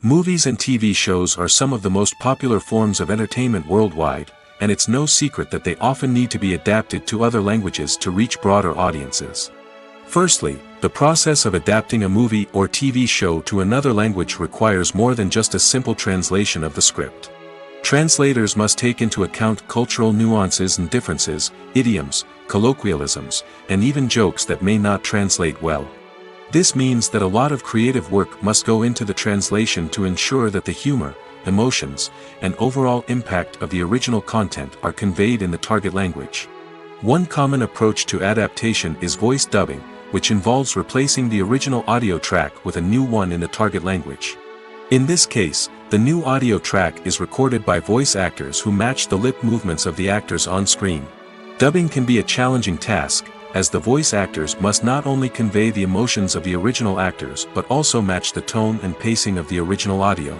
[SPEAKER 1] Movies and TV shows are some of the most popular forms of entertainment worldwide, and it's no secret that they often need to be adapted to other languages to reach broader audiences. Firstly, the process of adapting a movie or TV show to another language requires more than just a simple translation of the script. Translators must take into account cultural nuances and differences, idioms, colloquialisms, and even jokes that may not translate well. This means that a lot of creative work must go into the translation to ensure that the humor, emotions, and overall impact of the original content are conveyed in the target language. One common approach to adaptation is voice dubbing, which involves replacing the original audio track with a new one in the target language. In this case, the new audio track is recorded by voice actors who match the lip movements of the actors on screen. Dubbing can be a challenging task, as the voice actors must not only convey the emotions of the original actors but also match the tone and pacing of the original audio.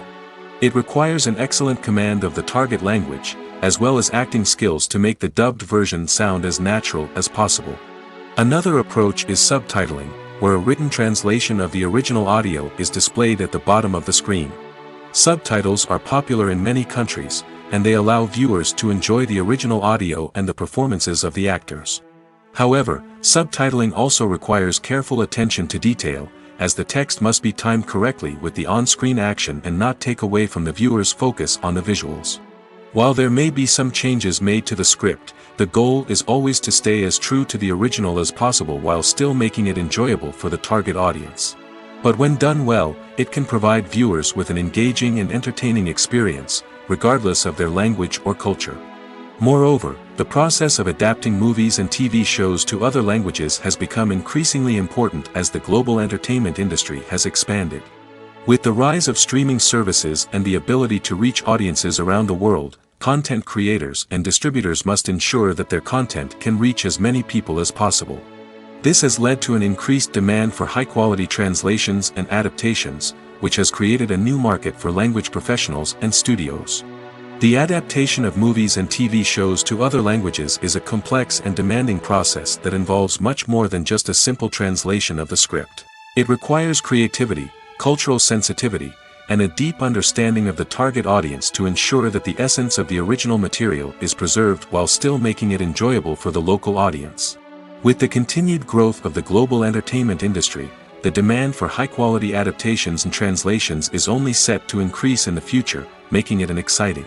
[SPEAKER 1] It requires an excellent command of the target language, as well as acting skills to make the dubbed version sound as natural as possible. Another approach is subtitling, where a written translation of the original audio is displayed at the bottom of the screen. Subtitles are popular in many countries, and they allow viewers to enjoy the original audio and the performances of the actors. However, subtitling also requires careful attention to detail, as the text must be timed correctly with the on-screen action and not take away from the viewer's focus on the visuals. While there may be some changes made to the script, the goal is always to stay as true to the original as possible while still making it enjoyable for the target audience. But when done well, it can provide viewers with an engaging and entertaining experience, regardless of their language or culture. Moreover, the process of adapting movies and TV shows to other languages has become increasingly important as the global entertainment industry has expanded. With the rise of streaming services and the ability to reach audiences around the world, content creators and distributors must ensure that their content can reach as many people as possible. This has led to an increased demand for high-quality translations and adaptations, which has created a new market for language professionals and studios. The adaptation of movies and TV shows to other languages is a complex and demanding process that involves much more than just a simple translation of the script. It requires creativity, cultural sensitivity, and a deep understanding of the target audience to ensure that the essence of the original material is preserved while still making it enjoyable for the local audience. With the continued growth of the global entertainment industry, the demand for high-quality adaptations and translations is only set to increase in the future, making it an exciting